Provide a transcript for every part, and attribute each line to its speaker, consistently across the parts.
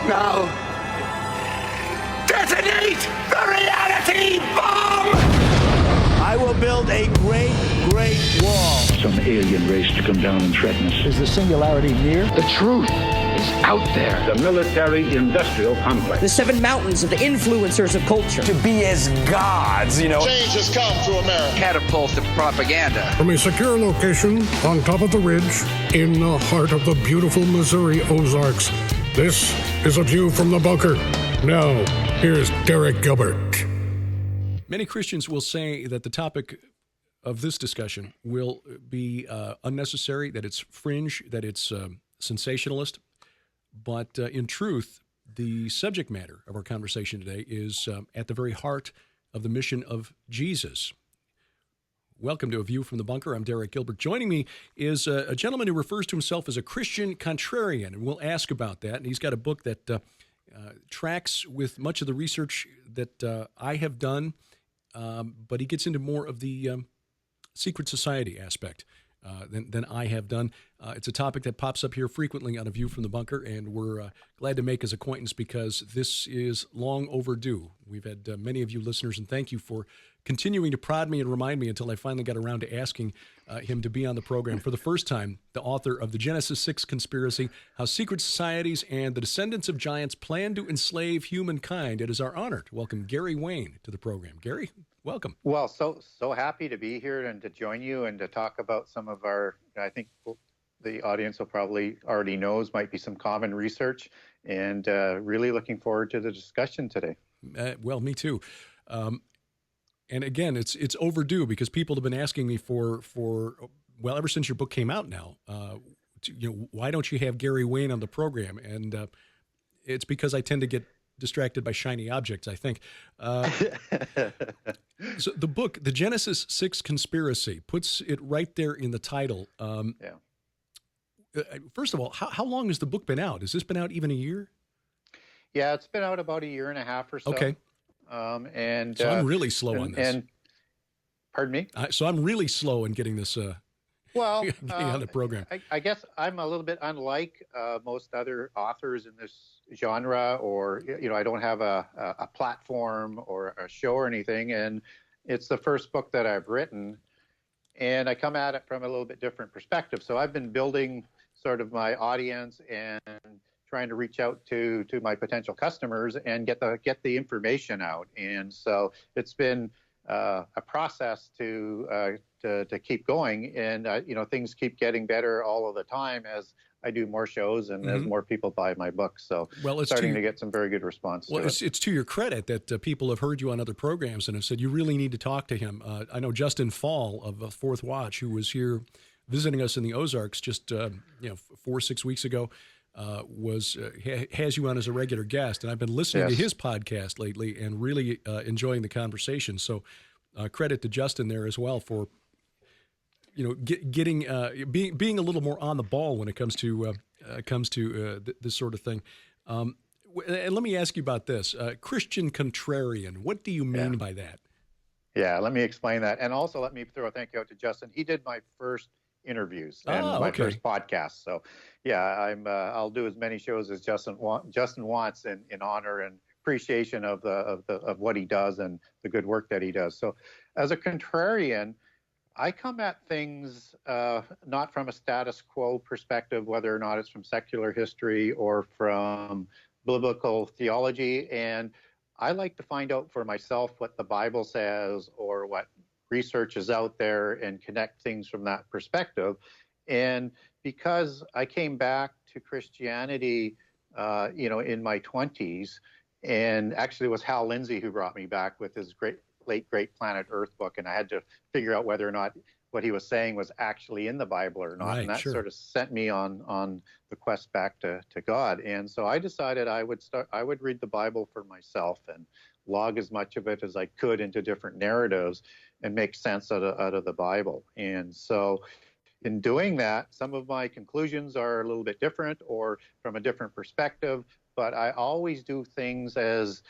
Speaker 1: Now, detonate the reality bomb!
Speaker 2: I will build a great, great wall.
Speaker 3: Some alien race to come down and threaten us.
Speaker 4: Is the singularity near?
Speaker 5: The truth is out there.
Speaker 3: The military-industrial complex.
Speaker 6: The 7 mountains of the influencers of culture.
Speaker 7: To be as gods, you know.
Speaker 8: Change has come to America.
Speaker 5: Catapult of propaganda.
Speaker 9: From a secure location on top of the ridge in the heart of the beautiful Missouri Ozarks, this is A View from the Bunker. Now, here's Derek Gilbert.
Speaker 10: Many Christians will say that the topic of this discussion will be unnecessary, that it's fringe, that it's sensationalist. But in truth, the subject matter of our conversation today is at the very heart of the mission of Jesus. Welcome to A View from the Bunker. I'm Derek Gilbert. Joining me is a gentleman who refers to himself as a Christian contrarian, and we'll ask about that. And he's got a book that tracks with much of the research that I have done, but he gets into more of the secret society aspect than I have done. It's a topic that pops up here frequently on A View from the Bunker, and we're glad to make his acquaintance because this is long overdue. We've had many of you listeners, and thank you for continuing to prod me and remind me until I finally got around to asking him to be on the program. For the first time, the author of The Genesis 6 Conspiracy, How Secret Societies and the Descendants of Giants Plan to Enslave Humankind. It is our honor to welcome Gary Wayne to the program. Gary, welcome.
Speaker 11: Well, so happy to be here and to join you and to talk about some of our, I think the audience will probably already knows, might be some common research, and really looking forward to the discussion today.
Speaker 10: Well, me too. And again, it's overdue because people have been asking me for ever since your book came out now, why don't you have Gary Wayne on the program? And it's because I tend to get distracted by shiny objects, I think. So the book, The Genesis 6 Conspiracy, puts it right there in the title. First of all, how long has the book been out? Has this been out even a year?
Speaker 11: Yeah, it's been out about a year and a half or so.
Speaker 10: Okay.
Speaker 11: So
Speaker 10: I'm really slow on this.
Speaker 11: And pardon me?
Speaker 10: So I'm really slow in getting this getting on the program.
Speaker 11: I guess I'm a little bit unlike most other authors in this genre, or, I don't have a platform or a show or anything. And it's the first book that I've written, and I come at it from a little bit different perspective. So I've been building sort of my audience and trying to reach out to my potential customers and get the information out. And so it's been a process to keep going, and things keep getting better all of the time as I do more shows and as more people buy my books. So it's starting to get some very good response.
Speaker 10: Well, it's to your credit that people have heard you on other programs and have said you really need to talk to him. I know Justin Fall of Fourth Watch, who was here visiting us in the Ozarks just 4 or 6 weeks ago, has you on as a regular guest, and I've been listening to his podcast lately and really enjoying the conversation. So credit to Justin there as well for being a little more on the ball when it comes to this sort of thing. And let me ask you about this, Christian contrarian. What do you mean by that? Yeah,
Speaker 11: let me explain that, and also let me throw a thank you out to Justin. He did my first interviews and my first podcast. So I'll do as many shows as Justin wants in honor and appreciation of what he does and the good work that he does. So as a contrarian, I come at things not from a status quo perspective, whether or not it's from secular history or from biblical theology. And I like to find out for myself what the Bible says or what research is out there and connect things from that perspective. And because I came back to Christianity, in my 20s, and actually it was Hal Lindsey who brought me back with his late Great Planet Earth book, and I had to figure out whether or not what he was saying was actually in the Bible or not. Right, and that sort of sent me on the quest back to God. And so I decided I would read the Bible for myself and log as much of it as I could into different narratives and make sense out of the Bible. And so in doing that, some of my conclusions are a little bit different or from a different perspective, but I always do things as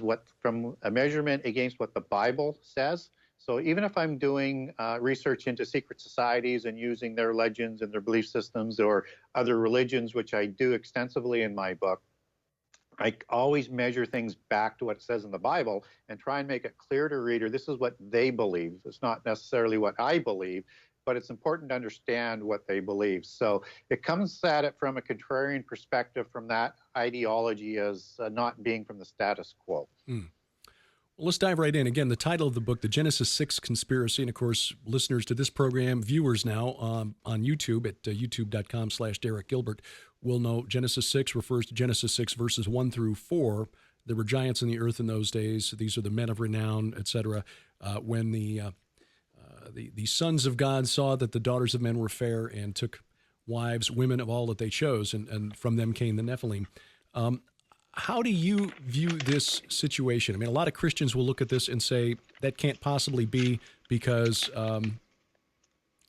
Speaker 11: what from a measurement against what the Bible says. So even if I'm doing research into secret societies and using their legends and their belief systems or other religions, which I do extensively in my book, I always measure things back to what it says in the Bible and try and make it clear to a reader, this is what they believe. It's not necessarily what I believe, but it's important to understand what they believe. So it comes at it from a contrarian perspective, from that ideology as not being from the status quo.
Speaker 10: Well, let's dive right in. Again, the title of the book, The Genesis 6 Conspiracy, and of course, listeners to this program, viewers now on YouTube at youtube.com/Derek Gilbert will know Genesis 6 refers to Genesis 6 verses 1 through 4. There were giants in the earth in those days. These are the men of renown, etc. When the sons of God saw that the daughters of men were fair and took wives, women of all that they chose, and from them came the Nephilim. How do you view this situation? I mean, a lot of Christians will look at this and say that can't possibly be because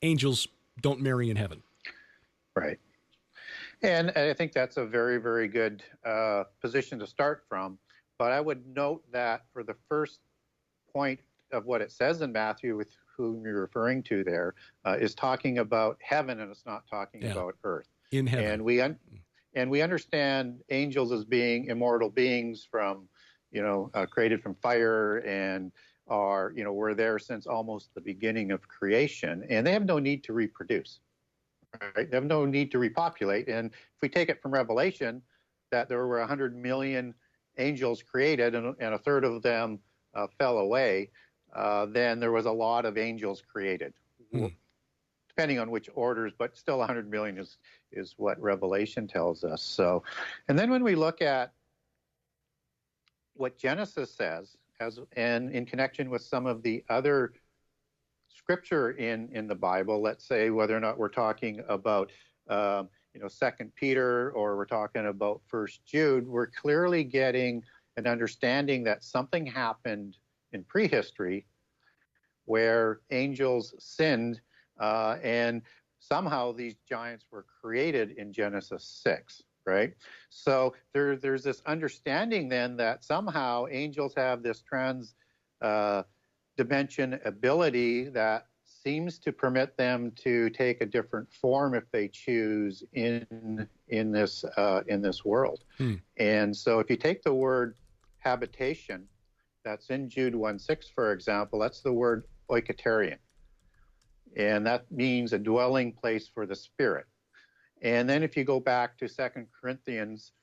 Speaker 10: angels don't marry in heaven.
Speaker 11: Right. And I think that's a very, very good position to start from. But I would note that for the first point of what it says in Matthew, with whom you're referring to there, is talking about heaven, and it's not talking about earth.
Speaker 10: In heaven.
Speaker 11: And we understand angels as being immortal beings from, created from fire, and are, were there since almost the beginning of creation, and they have no need to reproduce. Right? They have no need to repopulate. And if we take it from Revelation, that there were 100 million angels created, and a third of them fell away, then there was a lot of angels created, depending on which orders, but still 100 million is what Revelation tells us. So, and then when we look at what Genesis says, and in connection with some of the other scripture in the Bible, let's say whether or not we're talking about 2 Peter, or we're talking about 1 Jude, we're clearly getting an understanding that something happened in prehistory where angels sinned, and somehow these giants were created in Genesis 6, right? So there's this understanding then that somehow angels have this dimension ability that seems to permit them to take a different form if they choose in this world. And so if you take the word habitation that's in Jude 1:6, for example, that's the word oikaterion, and that means a dwelling place for the spirit. And then if you go back to 2 Corinthians,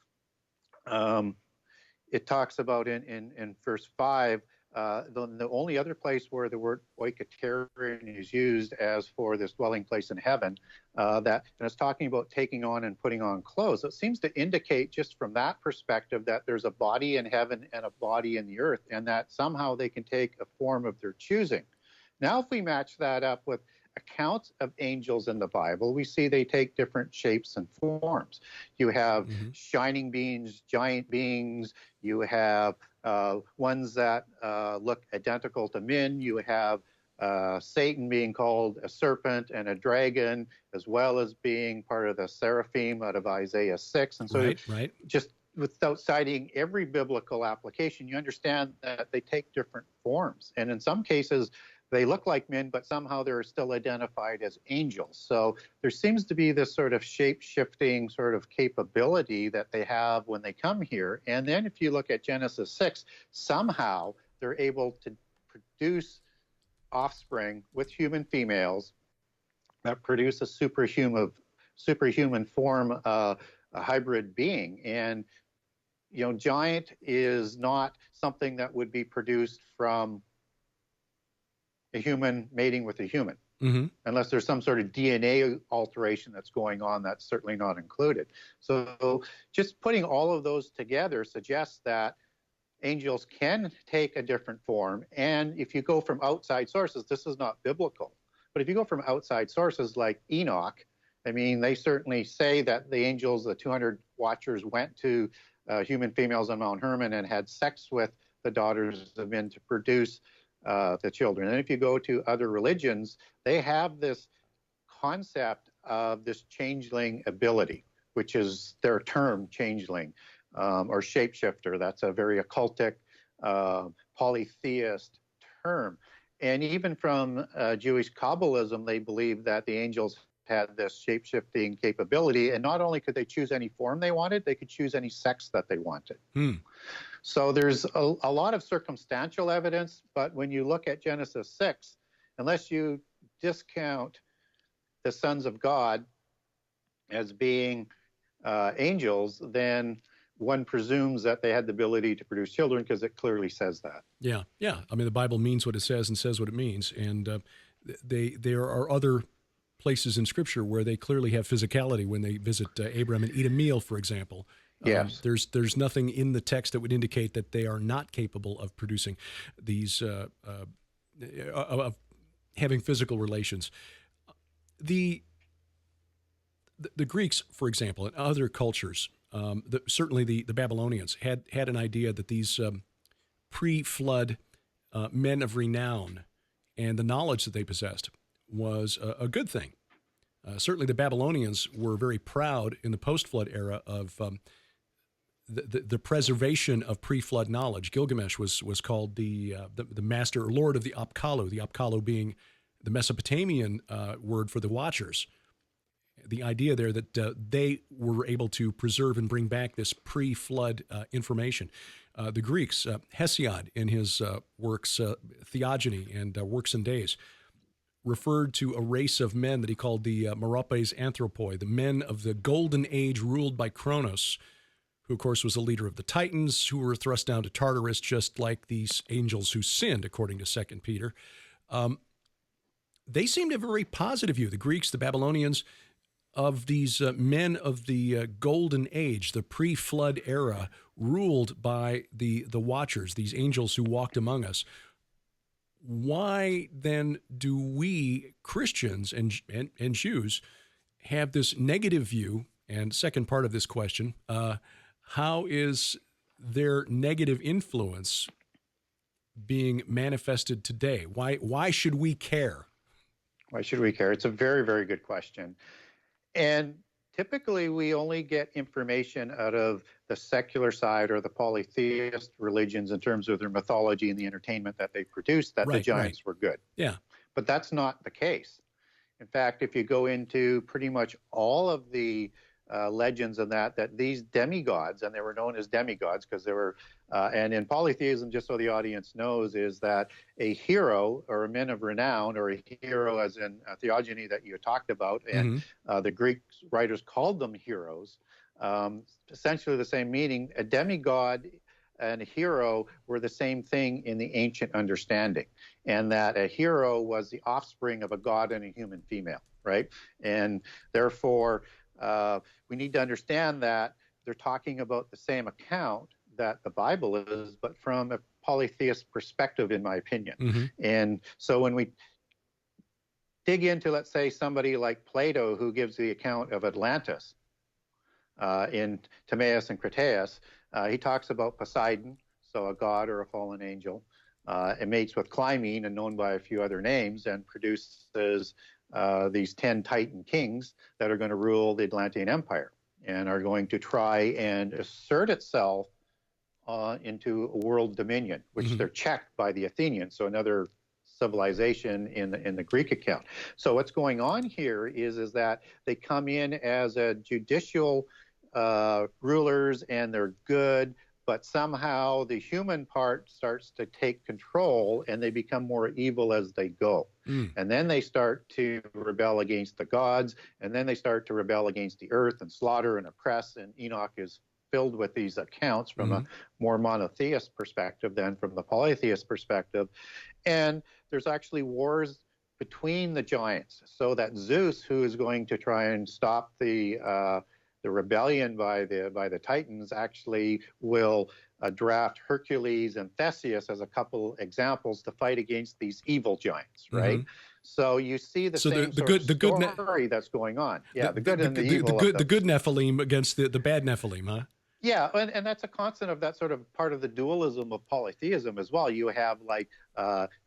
Speaker 11: it talks about in verse 5, the only other place where the word oikaterion is used as for this dwelling place in heaven, and it's talking about taking on and putting on clothes. It seems to indicate just from that perspective that there's a body in heaven and a body in the earth, and that somehow they can take a form of their choosing. Now, if we match that up with accounts of angels in the Bible, we see they take different shapes and forms. You have shining beings, giant beings. You have ones that look identical to men. You have Satan being called a serpent and a dragon, as well as being part of the seraphim out of Isaiah 6. And so just without citing every biblical application, you understand that they take different forms. And in some cases, they look like men, but somehow they're still identified as angels. So there seems to be this sort of shape-shifting sort of capability that they have when they come here. And then if you look at Genesis 6, somehow they're able to produce offspring with human females that produce a superhuman form, a hybrid being. And, giant is not something that would be produced from a human mating with a human, unless there's some sort of DNA alteration that's going on. That's certainly not included. So just putting all of those together suggests that angels can take a different form. And if you go from outside sources, this is not biblical, but if you go from outside sources like Enoch, I mean, they certainly say that the angels, the 200 watchers, went to human females on Mount Hermon and had sex with the daughters of men to produce the children. And if you go to other religions, they have this concept of this changeling ability, which is their term, changeling, or shapeshifter. That's a very occultic, polytheist term. And even from Jewish Kabbalism, they believe that the angels had this shape-shifting capability, and not only could they choose any form they wanted, they could choose any sex that they wanted. So there's a lot of circumstantial evidence, but when you look at Genesis 6, unless you discount the sons of God as being angels, then one presumes that they had the ability to produce children because it clearly says that.
Speaker 10: Yeah. I mean, the Bible means what it says and says what it means. And there are other places in Scripture where they clearly have physicality when they visit Abraham and eat a meal, for example.
Speaker 11: Yes.
Speaker 10: There's nothing in the text that would indicate that they are not capable of producing these, of having physical relations. The Greeks, for example, and other cultures, certainly the Babylonians had an idea that these pre-flood men of renown and the knowledge that they possessed was a good thing. Certainly the Babylonians were very proud in the post-flood era of the preservation of pre-flood knowledge. Gilgamesh was called the master or lord of the Apkallu being the Mesopotamian word for the watchers. The idea there that they were able to preserve and bring back this pre-flood information. The Greeks, Hesiod in his works, Theogony and Works and Days, referred to a race of men that he called the Meropes Anthropoi, the men of the golden age ruled by Kronos, who, of course, was the leader of the Titans, who were thrust down to Tartarus, just like these angels who sinned, according to 2 Peter. They seemed to have a very positive view, the Greeks, the Babylonians, of these men of the golden age, the pre-flood era, ruled by the watchers, these angels who walked among us. Why then do we Christians and Jews have this negative view? And second part of this question, how is their negative influence being manifested today? Why should we care?
Speaker 11: Why should we care? It's a very, very good question. And typically we only get information out of the secular side or the polytheist religions in terms of their mythology and the entertainment that they produce, that the giants were good.
Speaker 10: Yeah.
Speaker 11: But that's not the case. In fact, if you go into pretty much all of the legends and that these demigods, and they were known as demigods because they were, and in polytheism, just so the audience knows, is that a hero or a man of renown, or a hero as in theogony that you talked about, and the Greek writers called them heroes, essentially the same meaning. A demigod and a hero were the same thing in the ancient understanding, and that a hero was the offspring of a god and a human female, right? And therefore, we need to understand that they're talking about the same account that the Bible is, but from a polytheist perspective, in my opinion. And so when we dig into, let's say, somebody like Plato, who gives the account of Atlantis in Timaeus and Critias, he talks about Poseidon, so a god or a fallen angel. It mates with Clymene, and known by a few other names, and produces these 10 Titan kings that are going to rule the Atlantean Empire and are going to try and assert itself into a world dominion, which they're checked by the Athenians, so another civilization in the Greek account. So what's going on here is that they come in as a judicial rulers, and they're good, but somehow the human part starts to take control, and they become more evil as they go. And then they start to rebel against the gods, and then they start to rebel against the earth and slaughter and oppress, and Enoch is filled with these accounts from a more monotheist perspective than from the polytheist perspective. And there's actually wars between the giants, so that Zeus, who is going to try and stop the rebellion by the Titans, actually will draft Hercules and Theseus as a couple examples to fight against these evil giants, right? So you see the same story that's going on. Yeah, the good and the evil.
Speaker 10: The good Nephilim against the bad Nephilim, huh?
Speaker 11: Yeah, and that's a constant of that sort of part of the dualism of polytheism as well. You have like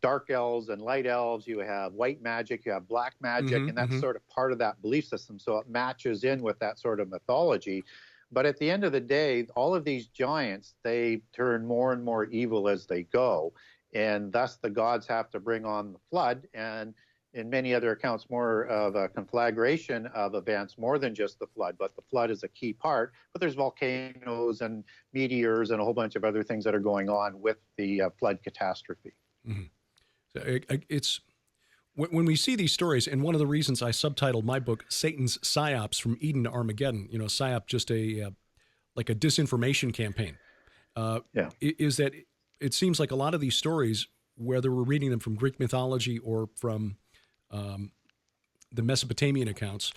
Speaker 11: dark elves and light elves, you have white magic, you have black magic, and that's sort of part of that belief system. So it matches in with that sort of mythology. But at the end of the day, all of these giants, they turn more and more evil as they go. And thus the gods have to bring on the flood. And in many other accounts, more of a conflagration of events, more than just the flood, but the flood is a key part. But there's volcanoes and meteors and a whole bunch of other things that are going on with the flood catastrophe.
Speaker 10: Mm-hmm. So it's when we see these stories, and one of the reasons I subtitled my book "Satan's PSYOPs from Eden to Armageddon," PSYOP just like a disinformation campaign, is that it seems like a lot of these stories, whether we're reading them from Greek mythology or from the Mesopotamian accounts,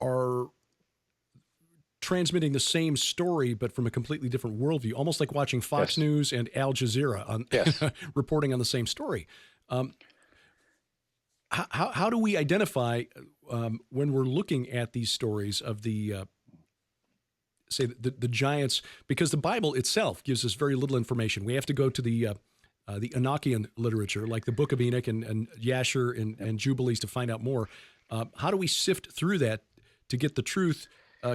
Speaker 10: are transmitting the same story, but from a completely different worldview, almost like watching Fox News and Al Jazeera on reporting on the same story. How do we identify when we're looking at these stories of the giants? Because the Bible itself gives us very little information. We have to go to the Enochian literature, like the Book of Enoch and Yasher and Jubilees, to find out more. How do we sift through that to get the truth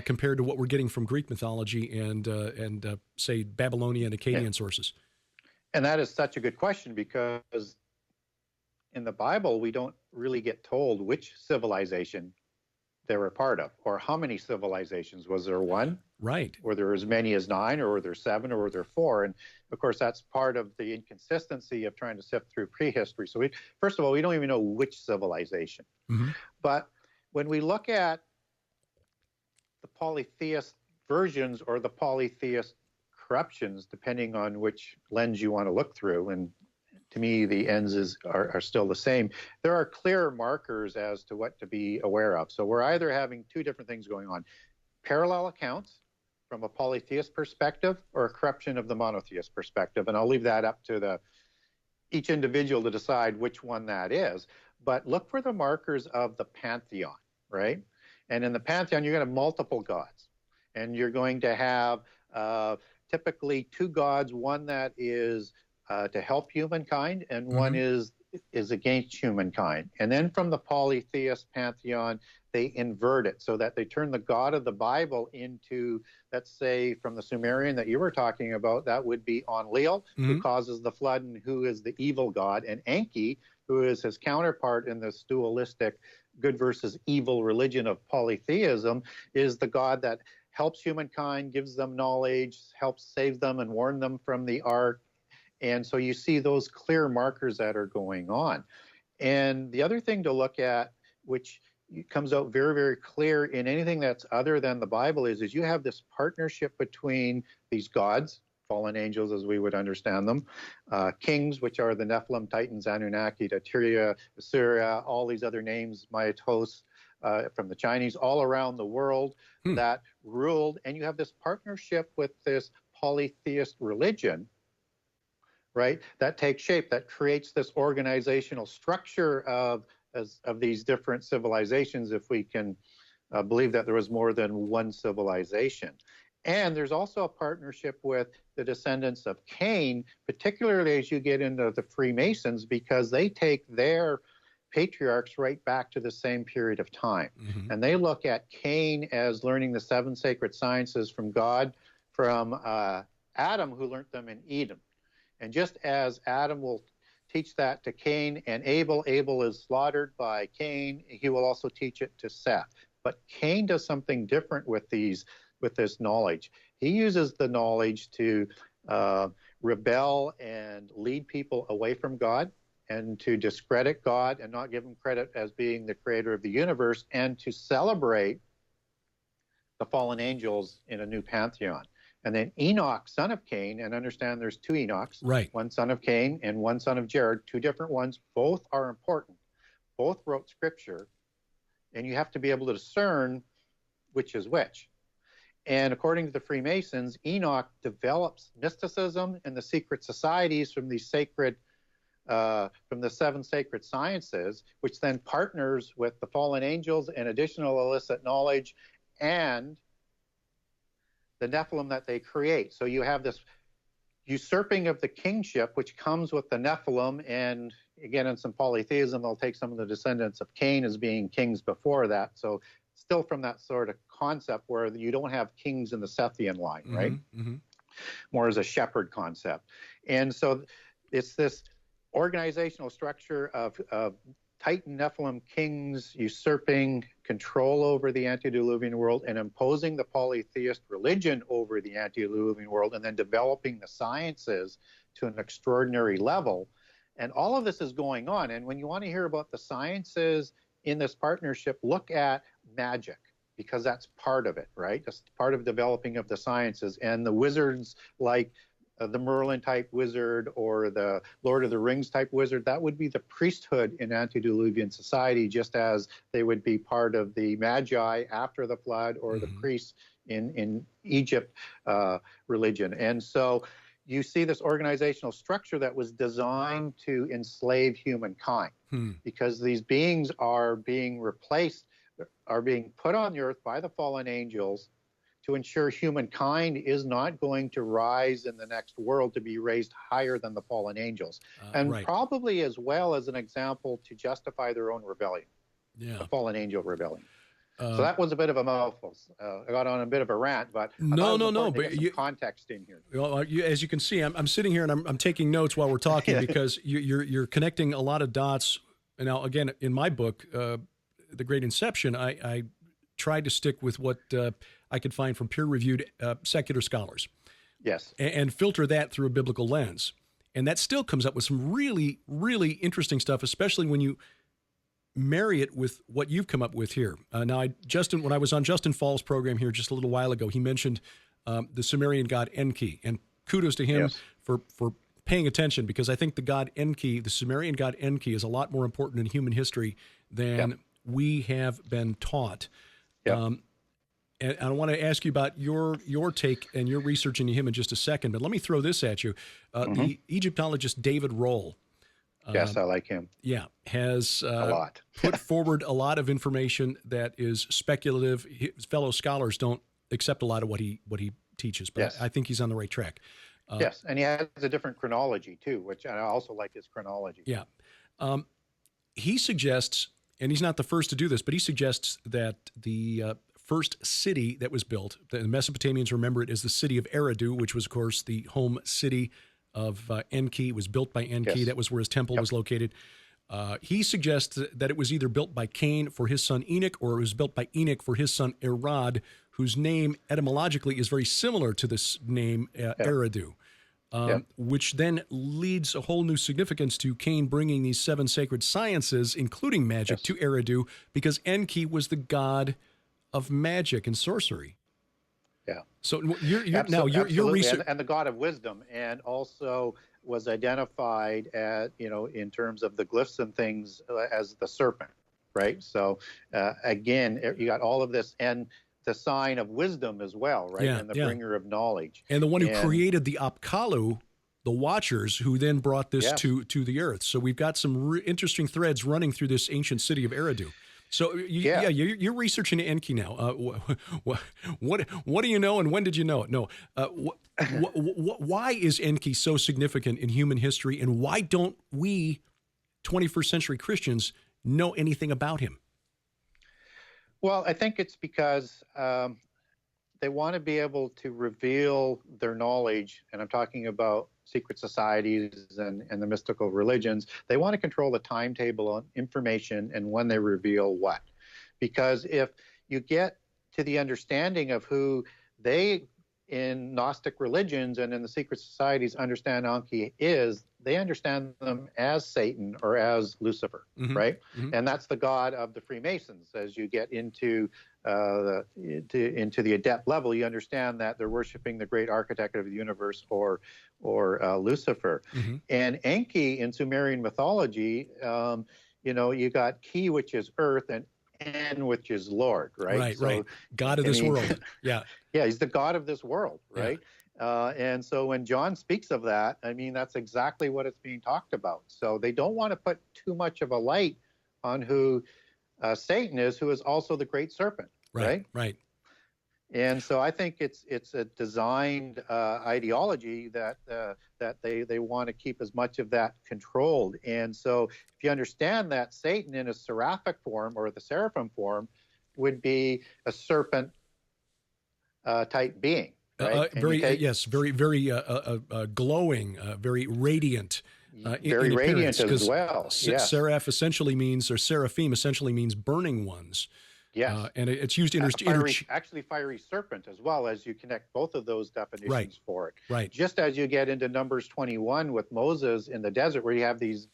Speaker 10: compared to what we're getting from Greek mythology and say Babylonian and Akkadian sources?
Speaker 11: And that is such a good question, because in the Bible, we don't really get told which civilization they were a part of, or how many civilizations. Was there one?
Speaker 10: Right.
Speaker 11: Or there as many as 9, or were there 7, or were there 4? And of course, that's part of the inconsistency of trying to sift through prehistory. So first of all, we don't even know which civilization. Mm-hmm. But when we look at the polytheist versions or the polytheist corruptions, depending on which lens you want to look through, and to me, the ends are still the same. There are clear markers as to what to be aware of. So we're either having two different things going on: parallel accounts from a polytheist perspective, or a corruption of the monotheist perspective. And I'll leave that up to each individual to decide which one that is. But look for the markers of the pantheon, right? And in the pantheon, you're going to have multiple gods. And you're going to have typically two gods, one that is to help humankind, and one is against humankind. And then from the polytheist pantheon, they invert it so that they turn the God of the Bible into, let's say, from the Sumerian that you were talking about, that would be Enlil, who causes the flood and who is the evil god, and Enki, who is his counterpart in this dualistic good versus evil religion of polytheism, is the god that helps humankind, gives them knowledge, helps save them and warn them from the ark. And so you see those clear markers that are going on. And the other thing to look at, which comes out very, very clear in anything that's other than the Bible, is you have this partnership between these gods, fallen angels as we would understand them, kings, which are the Nephilim, Titans, Anunnaki, Tyria, Assyria, all these other names, Maiatos, from the Chinese, all around the world that ruled. And you have this partnership with this polytheist religion, right, that takes shape, that creates this organizational structure of these different civilizations, if we can believe that there was more than one civilization. And there's also a partnership with the descendants of Cain, particularly as you get into the Freemasons, because they take their patriarchs right back to the same period of time. And they look at Cain as learning the 7 sacred sciences from God, from Adam, who learned them in Eden. And just as Adam will teach that to Cain and Abel is slaughtered by Cain, he will also teach it to Seth. But Cain does something different with this knowledge. He uses the knowledge to rebel and lead people away from God, and to discredit God and not give him credit as being the creator of the universe, and to celebrate the fallen angels in a new pantheon. And then Enoch, son of Cain, and understand there's 2 Enochs, right? One son of Cain and one son of Jared, 2 different ones. Both are important. Both wrote scripture, and you have to be able to discern which is which. And according to the Freemasons, Enoch develops mysticism and the secret societies from these sacred, from the 7 sacred sciences, which then partners with the fallen angels and additional illicit knowledge and the Nephilim that they create. So you have this usurping of the kingship, which comes with the Nephilim. And again, in some polytheism, they'll take some of the descendants of Cain as being kings before that. So still from that sort of concept where you don't have kings in the Sethian line, right? More as a shepherd concept. And so it's this organizational structure of Titan Nephilim kings usurping control over the antediluvian world and imposing the polytheist religion over the antediluvian world, and then developing the sciences to an extraordinary level. And all of this is going on. And when you want to hear about the sciences in this partnership, look at magic, because that's part of it, right? That's part of developing of the sciences. And the wizards like the Merlin type wizard or the Lord of the Rings type wizard, that would be the priesthood in antediluvian society, just as they would be part of the magi after the flood, or the priests in Egypt religion. And so you see this organizational structure that was designed to enslave humankind, because these beings are being replaced, are being put on the earth by the fallen angels to ensure humankind is not going to rise in the next world to be raised higher than the fallen angels. And probably as well as an example to justify their own rebellion, the fallen angel rebellion. So that was a bit of a mouthful. I got on a bit of a rant, but
Speaker 10: no.
Speaker 11: But some context in here.
Speaker 10: Well, as you can see, I'm sitting here and I'm taking notes while we're talking because you're connecting a lot of dots. And now, again, in my book, The Great Inception, I tried to stick with what I could find from peer-reviewed secular scholars.
Speaker 11: Yes.
Speaker 10: And filter that through a biblical lens. And that still comes up with some really, really interesting stuff, especially when you marry it with what you've come up with here. Now, Justin, when I was on Justin Fall's program here just a little while ago, he mentioned the Sumerian god Enki. And kudos to him for paying attention, because I think the god Enki, the Sumerian god Enki, is a lot more important in human history than we have been taught. And I want to ask you about your take and your research into him in just a second, but let me throw this at you. The Egyptologist David Roll,
Speaker 11: yes, I like him.
Speaker 10: Yeah, has
Speaker 11: a lot.
Speaker 10: put forward a lot of information that is speculative. His fellow scholars don't accept a lot of what he teaches, but I think he's on the right track.
Speaker 11: Yes, and he has a different chronology too, which I also like his chronology.
Speaker 10: Yeah. He suggests, and he's not the first to do this, but he suggests that the first city that was built, the Mesopotamians remember it as the city of Eridu, which was, of course, the home city of Enki. It was built by Enki. That was where his temple was located. He suggests that it was either built by Cain for his son Enoch, or it was built by Enoch for his son Irad, whose name etymologically is very similar to this name Eridu, which then leads a whole new significance to Cain bringing these 7 sacred sciences, including magic, to Eridu, because Enki was the god of magic and sorcery.
Speaker 11: Yeah.
Speaker 10: So you're research,
Speaker 11: and the god of wisdom, and also was identified at, in terms of the glyphs and things, as the serpent, right? So again, you got all of this, and the sign of wisdom as well, right? And the bringer of knowledge, and the one who created the Apkallu, the Watchers, who then brought this to the earth. So we've got some interesting threads running through this ancient city of Eridu. So you're researching Enki now. What do you know, and when did you know it? No, why is Enki so significant in human history, and why don't we, 21st century Christians, know anything about him? Well, I think it's because they want to be able to reveal their knowledge, and I'm talking about secret societies and the mystical religions. They want to control the timetable on information and when they reveal what. Because if you get to the understanding of who they, in Gnostic religions and in the secret societies, understand Enki is, they understand them as Satan or as Lucifer, right? And that's the god of the Freemasons. As you get into the adept level, you understand that they're worshiping the great architect of the universe, or Lucifer. And Enki in Sumerian mythology, you got Ki, which is earth, and En, which is Lord, right?
Speaker 10: Right. God of this world. Yeah,
Speaker 11: he's the god of this world, right? And so when John speaks of that, I mean, that's exactly what it's being talked about. So they don't want to put too much of a light on who Satan is, who is also the great serpent, right? And so I think it's a designed ideology that they want to keep as much of that controlled. And so if you understand that Satan in a seraphic form, or the seraphim form, would be a serpent type being. Right?
Speaker 10: Very glowing, very radiant,
Speaker 11: very radiant as well. Yes.
Speaker 10: Seraph essentially means, or seraphim essentially means burning ones.
Speaker 11: Yes.
Speaker 10: And it's used
Speaker 11: actually fiery serpent as well, as you connect both of those definitions for it.
Speaker 10: Right.
Speaker 11: Just as you get into Numbers 21 with Moses in the desert, where you have these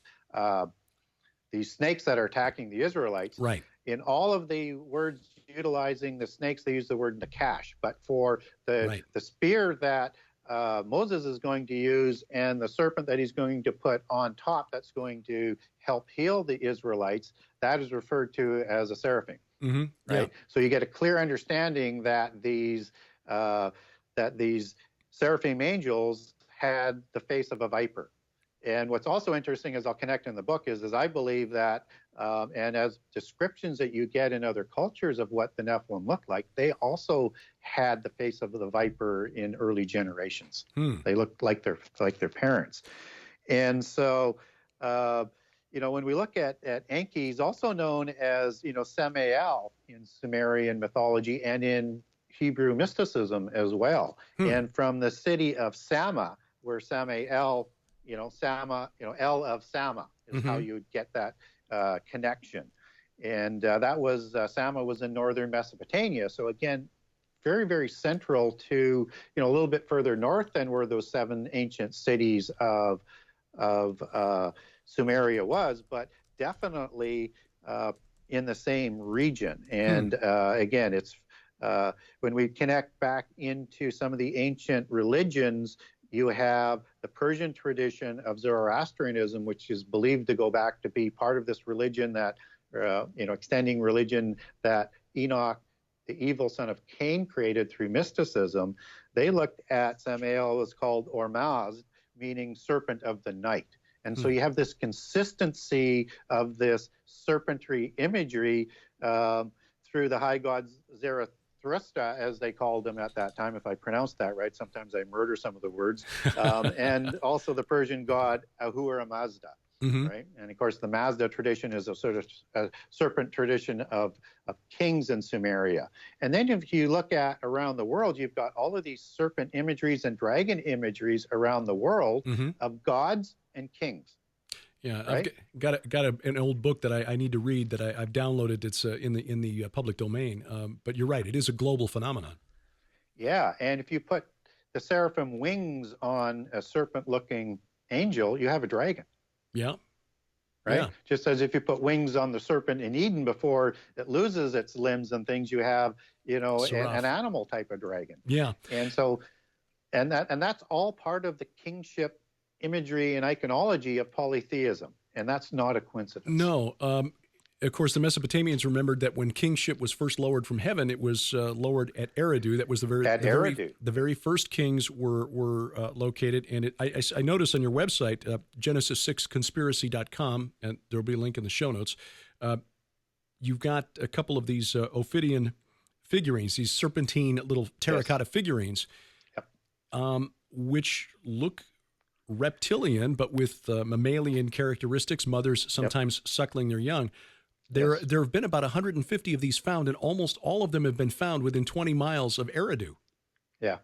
Speaker 11: snakes that are attacking the Israelites.
Speaker 10: Right.
Speaker 11: In all of the words utilizing the snakes, they use the word nakash. But for the spear that Moses is going to use and the serpent that he's going to put on top that's going to help heal the Israelites, that is referred to as a seraphim.
Speaker 10: Mm-hmm.
Speaker 11: Right.
Speaker 10: Yeah.
Speaker 11: So you get a clear understanding that these seraphim angels had the face of a viper. And what's also interesting, as I'll connect in the book, is I believe that, and as descriptions that you get in other cultures of what the Nephilim looked like, they also had the face of the viper in early generations. They looked like their parents. And so, when we look at Enki, he's also known as, Samael in Sumerian mythology and in Hebrew mysticism as well. And from the city of Sama, where Samael, Sama, El of Sama is how you would get that connection. And that was, Sama was in northern Mesopotamia. So again, very, very central to, a little bit further north than where those 7 ancient cities of Sumeria was, but definitely in the same region. And again, it's when we connect back into some of the ancient religions, you have the Persian tradition of Zoroastrianism, which is believed to go back to be part of this religion that, extending religion that Enoch, the evil son of Cain, created through mysticism. They looked at Samael as called Ormazd, meaning serpent of the night. And so you have this consistency of this serpentry imagery through the high god Zarathustra, as they called him at that time, if I pronounced that right. Sometimes I murder some of the words. And also the Persian god Ahura Mazda, right? And of course, the Mazda tradition is a sort of a serpent tradition of kings in Sumeria. And then if you look at around the world, you've got all of these serpent imageries and dragon imageries around the world of gods and kings.
Speaker 10: Yeah,
Speaker 11: right?
Speaker 10: I've got an old book that I need to read that I've downloaded. It's in the public domain. But you're right; it is a global phenomenon.
Speaker 11: Yeah, and if you put the seraphim wings on a serpent-looking angel, you have a dragon.
Speaker 10: Yeah.
Speaker 11: Right.
Speaker 10: Yeah.
Speaker 11: Just as if you put wings on the serpent in Eden before it loses its limbs and things, you have an animal type of dragon.
Speaker 10: Yeah.
Speaker 11: And so, and that's all part of the kingship imagery and iconology of polytheism, and that's not a coincidence.
Speaker 10: No. Of course, the Mesopotamians remembered that when kingship was first lowered from heaven, it was lowered at Eridu. That was the very first kings were located. And I noticed on your website, Genesis6conspiracy.com, and there'll be a link in the show notes. You've got a couple of these Ophidian figurines, these serpentine little terracotta figurines, which look reptilian, but with mammalian characteristics, mothers sometimes suckling their young. There have been about 150 of these found, and almost all of them have been found within 20 miles of Eridu.
Speaker 11: Yeah.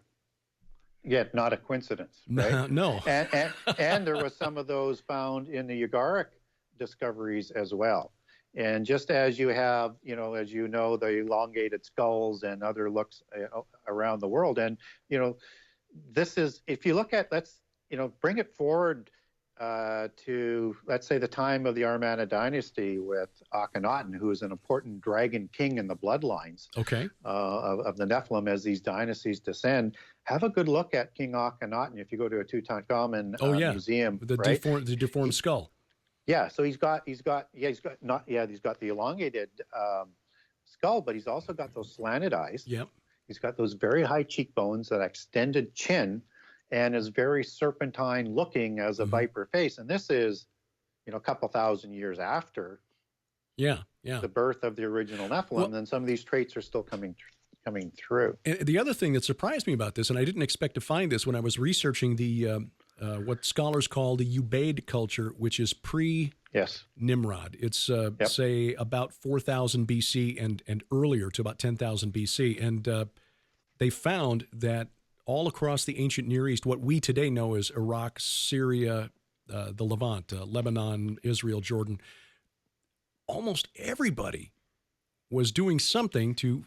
Speaker 11: Yet not a coincidence, right?
Speaker 10: No.
Speaker 11: And there was some of those found in the Ugaric discoveries as well. And just as you have, the elongated skulls and other looks around the world. And, this is, if you look at, bring it forward to, let's say, the time of the Armageddon dynasty with Akhenaten, who is an important dragon king in the bloodlines of the Nephilim as these dynasties descend. Have a good look at King Akhenaten if you go to a Tutankhamun museum.
Speaker 10: The deformed skull.
Speaker 11: Yeah, so he's got the elongated skull, but he's also got those slanted eyes.
Speaker 10: Yep.
Speaker 11: He's got those very high cheekbones, that extended chin, and is very serpentine looking as a viper face. And this is, a couple thousand years after the birth of the original Nephilim, and some of these traits are still coming through.
Speaker 10: And the other thing that surprised me about this, and I didn't expect to find this when I was researching the what scholars call the Ubaid culture, which is pre-Nimrod. It's, say, about 4,000 BC and earlier to about 10,000 BC. And they found that all across the ancient Near East, what we today know as Iraq, Syria, the Levant, Lebanon, Israel, Jordan, almost everybody was doing something to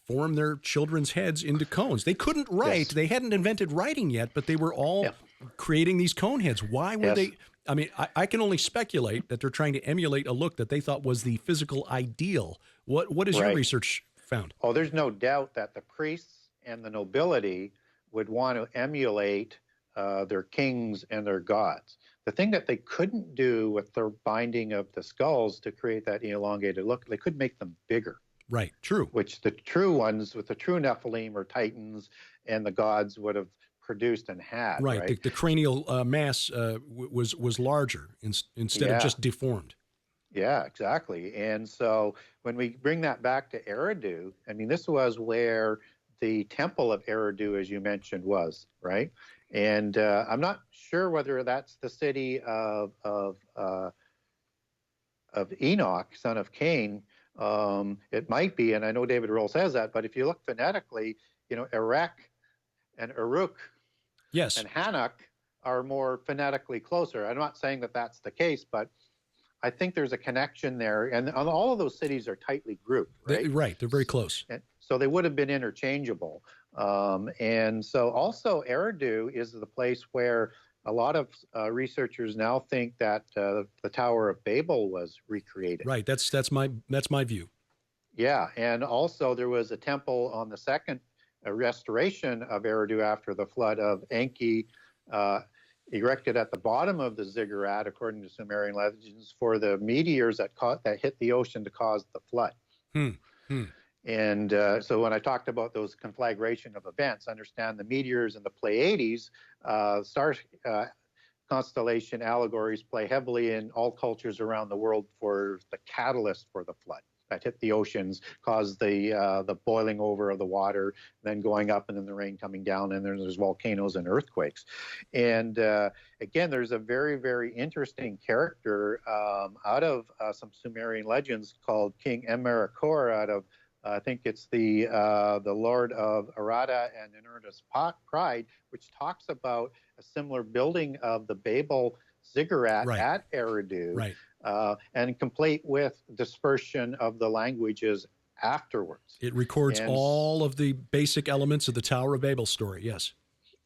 Speaker 10: form their children's heads into cones. They couldn't write. Yes. They hadn't invented writing yet, but they were all creating these cone heads. Why were they? I mean, I can only speculate that they're trying to emulate a look that they thought was the physical ideal. What has your research found?
Speaker 11: Oh, there's no doubt that the priests and the nobility would want to emulate their kings and their gods. The thing that they couldn't do with the binding of the skulls to create that elongated look, they could make them bigger.
Speaker 10: Right, true.
Speaker 11: Which the true ones with the true Nephilim or Titans and the gods would have produced and had.
Speaker 10: Right. The cranial mass was larger instead of just deformed.
Speaker 11: Yeah, exactly. And so when we bring that back to Eridu, I mean, this was where the temple of Eridu, as you mentioned, was, right? And I'm not sure whether that's the city of Enoch, son of Cain. It might be, and I know David Roll says that, but if you look phonetically, Erech and Uruk and Hanok are more phonetically closer. I'm not saying that that's the case, but I think there's a connection there. And all of those cities are tightly grouped, right?
Speaker 10: They're very close.
Speaker 11: So they would have been interchangeable. And so also Eridu is the place where a lot of researchers now think that the Tower of Babel was recreated.
Speaker 10: Right. That's my view.
Speaker 11: Yeah, and also there was a temple on the second restoration of Eridu after the flood of Enki, erected at the bottom of the ziggurat, according to Sumerian legends, for the meteors that hit the ocean to cause the flood. And so when I talked about those conflagration of events, understand the meteors and the Pleiades, star constellation allegories play heavily in all cultures around the world for the catalyst for the flood that hit the oceans, caused the boiling over of the water, then going up and then the rain coming down, and then there's volcanoes and earthquakes. And again, there's a very, very interesting character out of some Sumerian legends called King Emerakor out of I think it's the Lord of Arada and Inertus Pride, which talks about a similar building of the Babel ziggurat at Eridu, and complete with dispersion of the languages afterwards.
Speaker 10: It records all of the basic elements of the Tower of Babel story, yes.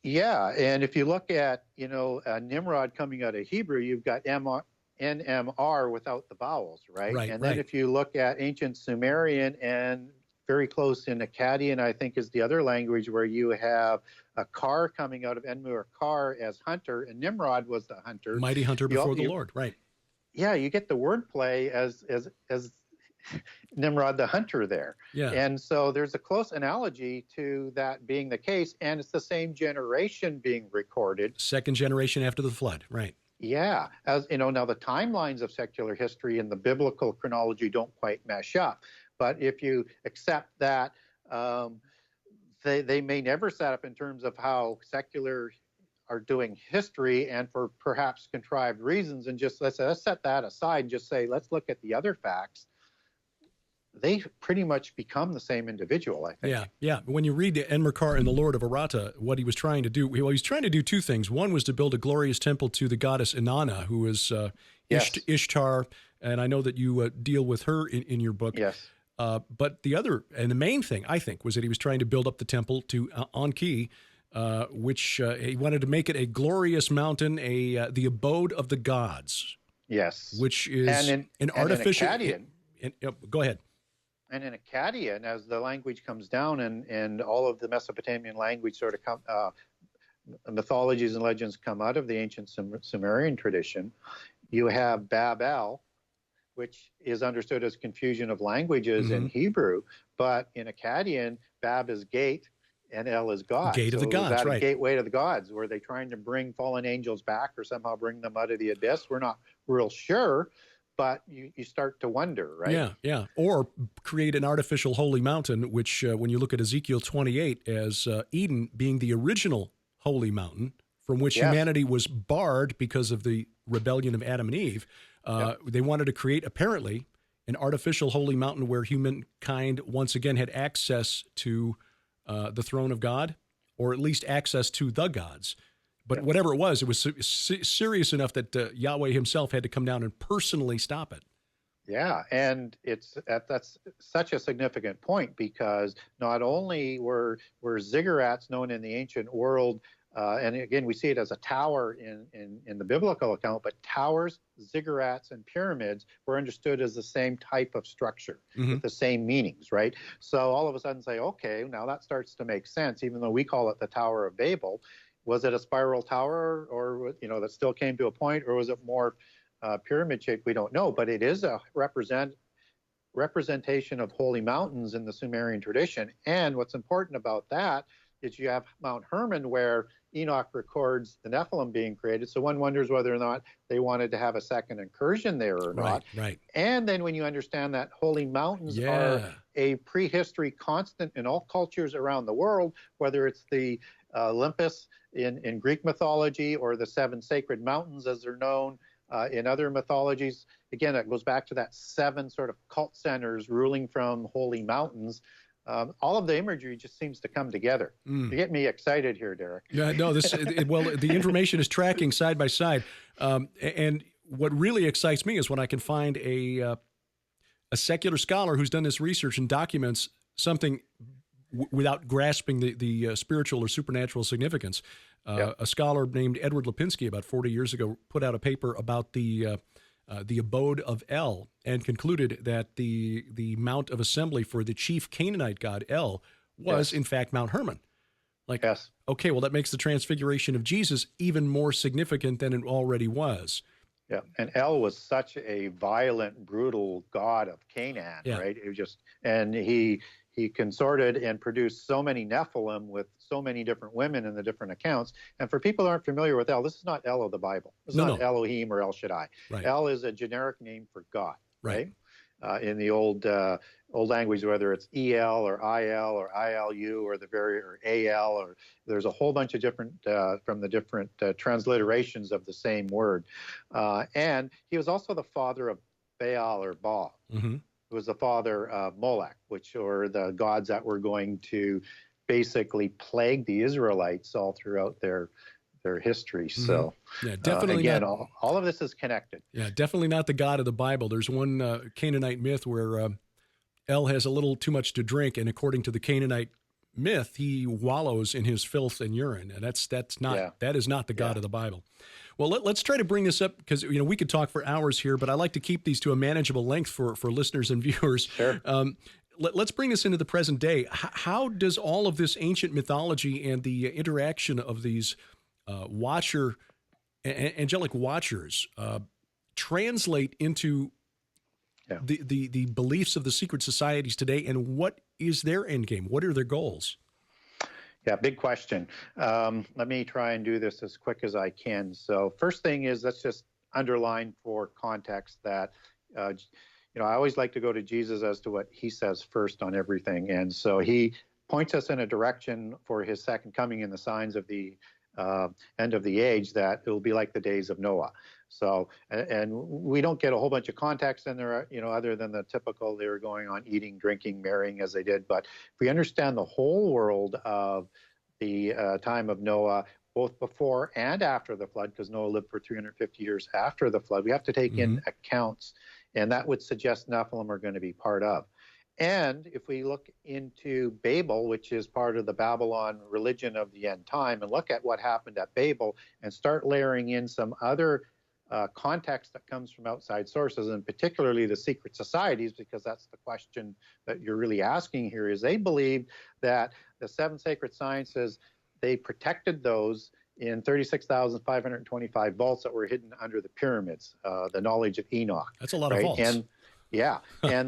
Speaker 11: Yeah, and if you look at, Nimrod coming out of Hebrew, you've got NMR without the vowels, right? And then if you look at ancient Sumerian and very close in Akkadian, I think is the other language where you have a Kar coming out of Enmur Kar as hunter, and Nimrod was the hunter.
Speaker 10: Mighty hunter before the Lord, right.
Speaker 11: Yeah, you get the wordplay as Nimrod the hunter there.
Speaker 10: Yeah.
Speaker 11: And so there's a close analogy to that being the case, and it's the same generation being recorded.
Speaker 10: Second generation after the flood, right.
Speaker 11: Yeah, as you know, now the timelines of secular history and the biblical chronology don't quite mesh up. But if you accept that, they may never set up in terms of how secular are doing history and for perhaps contrived reasons, and just let's set that aside and just say, let's look at the other facts. They pretty much become the same individual, I think.
Speaker 10: Yeah. When you read the Enmerkar and the Lord of Arata, what he was trying to do, he was trying to do two things. One was to build a glorious temple to the goddess Inanna, who is Ishtar, and I know that you deal with her in your book.
Speaker 11: Yes.
Speaker 10: But the other, and the main thing, I think, was that he was trying to build up the temple to Anki, which he wanted to make it a glorious mountain, the abode of the gods.
Speaker 11: Yes.
Speaker 10: Which is an artificial... Go ahead.
Speaker 11: And in Akkadian, as the language comes down and all of the Mesopotamian language sort of mythologies and legends come out of the ancient Sumerian tradition, you have Babel, which is understood as confusion of languages in Hebrew, but in Akkadian, Bab is gate and El is God.
Speaker 10: Gate of the gods,
Speaker 11: right. Gateway to the gods. Were they trying to bring fallen angels back or somehow bring them out of the abyss? We're not real sure. But you start to wonder, right?
Speaker 10: Yeah. Or create an artificial holy mountain, which when you look at Ezekiel 28 as Eden being the original holy mountain from which humanity was barred because of the rebellion of Adam and Eve, they wanted to create, apparently, an artificial holy mountain where humankind once again had access to the throne of God, or at least access to the gods. But whatever it was serious enough that Yahweh himself had to come down and personally stop it.
Speaker 11: Yeah, and that's such a significant point, because not only were ziggurats known in the ancient world, and again, we see it as a tower in the biblical account, but towers, ziggurats, and pyramids were understood as the same type of structure, with the same meanings, right? So all of a sudden say, okay, now that starts to make sense, even though we call it the Tower of Babel. Was it a spiral tower, or, that still came to a point, or was it more pyramid shaped? We don't know, but it is a representation of holy mountains in the Sumerian tradition. And what's important about that is you have Mount Hermon, where Enoch records the Nephilim being created. So one wonders whether or not they wanted to have a second incursion there or not.
Speaker 10: Right.
Speaker 11: And then when you understand that holy mountains are a prehistory constant in all cultures around the world, whether it's the Olympus in Greek mythology, or the 7 sacred mountains as they're known in other mythologies. Again, it goes back to that 7 sort of cult centers ruling from holy mountains. All of the imagery just seems to come together. You get me excited here, Derek.
Speaker 10: Yeah, no, the information is tracking side by side. And what really excites me is when I can find a secular scholar who's done this research and documents something without grasping the spiritual or supernatural significance. A scholar named Edward Lipinski about 40 years ago put out a paper about the abode of El, and concluded that the mount of assembly for the chief Canaanite god El was in fact Mount Hermon. Okay, well, that makes the transfiguration of Jesus even more significant than it already was.
Speaker 11: Yeah, and El was such a violent, brutal god of Canaan, right? It was just, and he consorted and produced so many Nephilim with so many different women in the different accounts. And for people who aren't familiar with El, this is not El of the Bible. This is not Elohim or El Shaddai. Right. El is a generic name for God, right? In the old language, whether it's El or Il or Ilu or Al, or there's a whole bunch of different from the different transliterations of the same word. And he was also the father of Baal or Baal. Who was the father of Molech, which are the gods that were going to basically plague the Israelites all throughout their history. So,
Speaker 10: definitely
Speaker 11: again, all of this is connected.
Speaker 10: Yeah, definitely not the God of the Bible. There's one Canaanite myth where El has a little too much to drink, and according to the Canaanite myth, he wallows in his filth and urine, and that is not the God of the Bible. Well, let's try to bring this up, because we could talk for hours here, but I like to keep these to a manageable length for listeners and viewers.
Speaker 11: Sure.
Speaker 10: Let's bring this into the present day. How does all of this ancient mythology and the interaction of these angelic watchers translate into the beliefs of the secret societies today, and what is their end game? What are their goals?
Speaker 11: Yeah, big question. Let me try and do this as quick as I can. So first thing is, let's just underline for context that, I always like to go to Jesus as to what he says first on everything. And so he points us in a direction for his second coming in the signs of the end of the age, that it will be like the days of Noah. So, and we don't get a whole bunch of context in there, other than the typical, they were going on eating, drinking, marrying as they did. But if we understand the whole world of the time of Noah, both before and after the flood, because Noah lived for 350 years after the flood, we have to take in accounts, and that would suggest Nephilim are going to be part of. And if we look into Babel, which is part of the Babylon religion of the end time, and look at what happened at Babel, and start layering in some other context that comes from outside sources, and particularly the secret societies, because that's the question that you're really asking here, is they believed that the 7 sacred sciences, they protected those in 36,525 vaults that were hidden under the pyramids, the knowledge of Enoch.
Speaker 10: That's a lot of vaults.
Speaker 11: And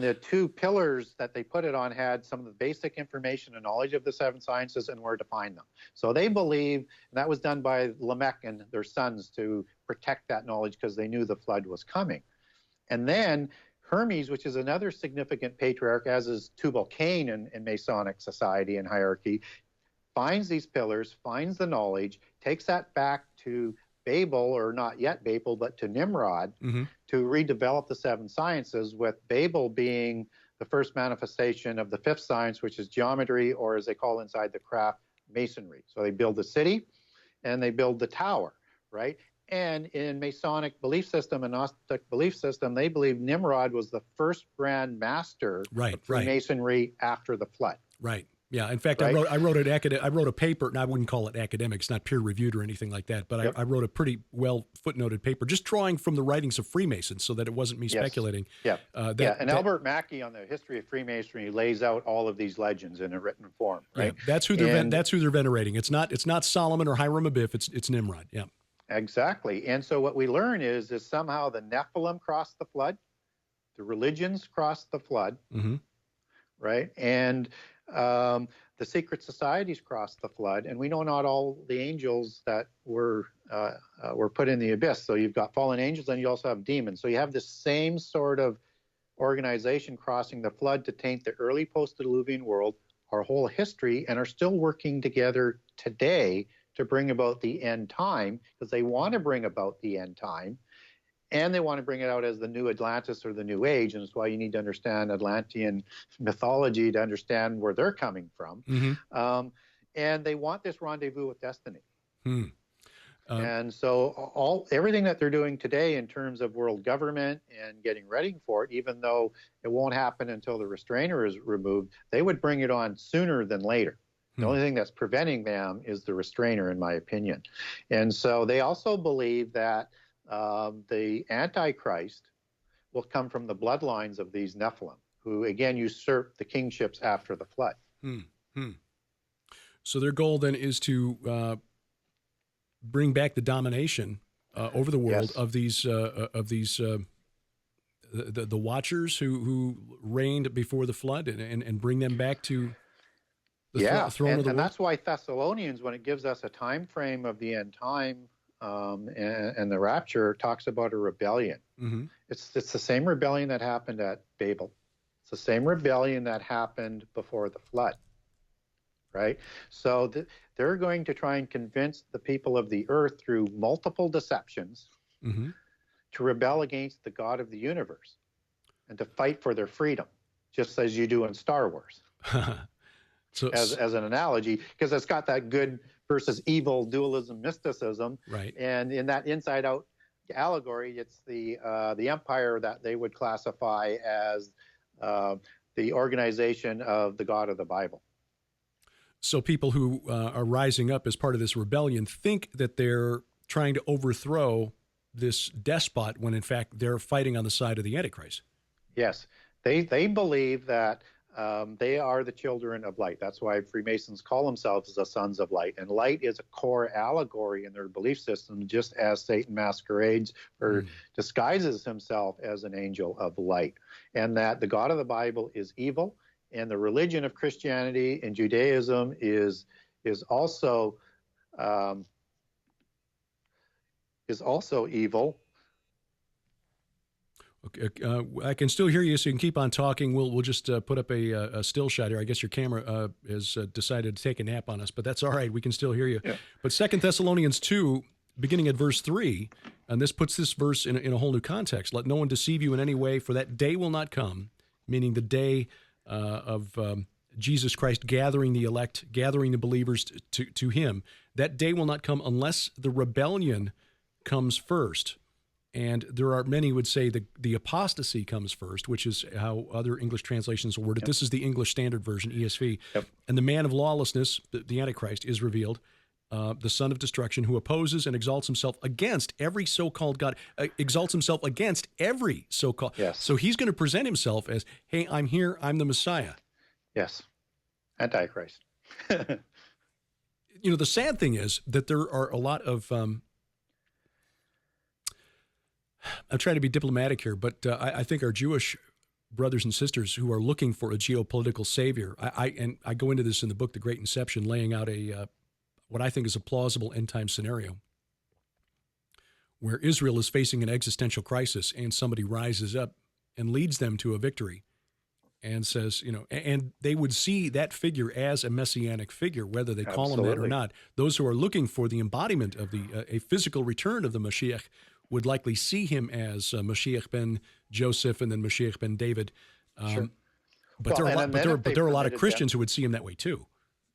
Speaker 11: the 2 pillars that they put it on had some of the basic information and knowledge of the 7 sciences and where to find them. So they believe, and that was done by Lamech and their sons to protect that knowledge, because they knew the flood was coming. And then Hermes, which is another significant patriarch, as is Tubal-Cain in Masonic society and hierarchy, finds these pillars, finds the knowledge, takes that back to Babel, or not yet Babel, but to Nimrod, to redevelop the 7 sciences, with Babel being the first manifestation of the 5th science, which is geometry, or as they call inside the craft, masonry. So they build a city, and they build the tower, right? And in Masonic belief system and Gnostic belief system, they believe Nimrod was the first grand master of Freemasonry after the flood.
Speaker 10: Right. Yeah. In fact,
Speaker 11: right?
Speaker 10: I wrote a paper, and I wouldn't call it academic. It's not peer reviewed or anything like that. But I wrote a pretty well footnoted paper, just drawing from the writings of Freemasons, so that it wasn't me speculating.
Speaker 11: Yeah. And Albert Mackey on the history of Freemasonry lays out all of these legends in a written form. Right.
Speaker 10: Yeah, that's who they're venerating. It's not Solomon or Hiram Abiff. It's Nimrod. Yeah. Exactly.
Speaker 11: And so what we learn is somehow the Nephilim crossed the flood, the religions crossed the flood, right? And the secret societies crossed the flood. And we know not all the angels that were put in the abyss. So you've got fallen angels, and you also have demons. So you have this same sort of organization crossing the flood to taint the early post-Diluvian world, our whole history, and are still working together today to bring about the end time, because they want to bring about the end time, and they want to bring it out as the new Atlantis or the new age. And that's why you need to understand Atlantean mythology to understand where they're coming from. And they want this rendezvous with destiny. And so everything that they're doing today in terms of world government and getting ready for it, even though it won't happen until the restrainer is removed, they would bring it on sooner than later. The only thing that's preventing them is the restrainer, in my opinion. And so they also believe that the Antichrist will come from the bloodlines of these Nephilim, who, again, usurped the kingships after the flood.
Speaker 10: So their goal then is to bring back the domination over the world of these the Watchers who reigned before the flood, and bring them back to the throne of the world.
Speaker 11: And that's why Thessalonians, when it gives us a time frame of the end time and the rapture, talks about a rebellion. It's the same rebellion that happened at Babel. It's the same rebellion that happened before the flood, right? So they're going to try and convince the people of the earth through multiple deceptions to rebel against the God of the universe and to fight for their freedom, just as you do in Star Wars. So, as an analogy, because it's got that good versus evil dualism mysticism,
Speaker 10: right?
Speaker 11: And in that inside out allegory, it's the empire that they would classify as the organization of the God of the Bible.
Speaker 10: So people who are rising up as part of this rebellion think that they're trying to overthrow this despot, when in fact they're fighting on the side of the Antichrist.
Speaker 11: Yes, they believe that they are the children of light. That's why Freemasons call themselves the sons of light. And light is a core allegory in their belief system, just as Satan masquerades or disguises himself as an angel of light. And that the God of the Bible is evil, and the religion of Christianity and Judaism is also evil.
Speaker 10: Okay, I can still hear you, so you can keep on talking. We'll just put up a still shot here. I guess your camera has decided to take a nap on us, but that's all right. We can still hear you. Yeah. But 2 Thessalonians 2, beginning at verse 3, and this puts this verse in a whole new context. Let no one deceive you in any way, for that day will not come, meaning the day of Jesus Christ gathering the elect, gathering the believers to him. That day will not come unless the rebellion comes first. And there are many who would say the apostasy comes first, which is how other English translations will word it. Yep. This is the English Standard Version, ESV. Yep. And the man of lawlessness, the Antichrist, is revealed, the son of destruction, who opposes and exalts himself against every so-called God, exalts himself against every so-called.
Speaker 11: Yes.
Speaker 10: So he's going to present himself as, hey, I'm here, I'm the Messiah.
Speaker 11: Yes, Antichrist.
Speaker 10: You know, the sad thing is that there are a lot of... I'm trying to be diplomatic here, but I think our Jewish brothers and sisters who are looking for a geopolitical savior, I go into this in the book, The Great Inception, laying out what I think is a plausible end-time scenario where Israel is facing an existential crisis and somebody rises up and leads them to a victory and says, you know, and they would see that figure as a messianic figure, whether they call him that or not. Those who are looking for the embodiment of a physical return of the Mashiach would likely see him as Mashiach ben Joseph and then Mashiach ben David.
Speaker 11: Sure.
Speaker 10: But there are a lot of Christians who would see him that way too.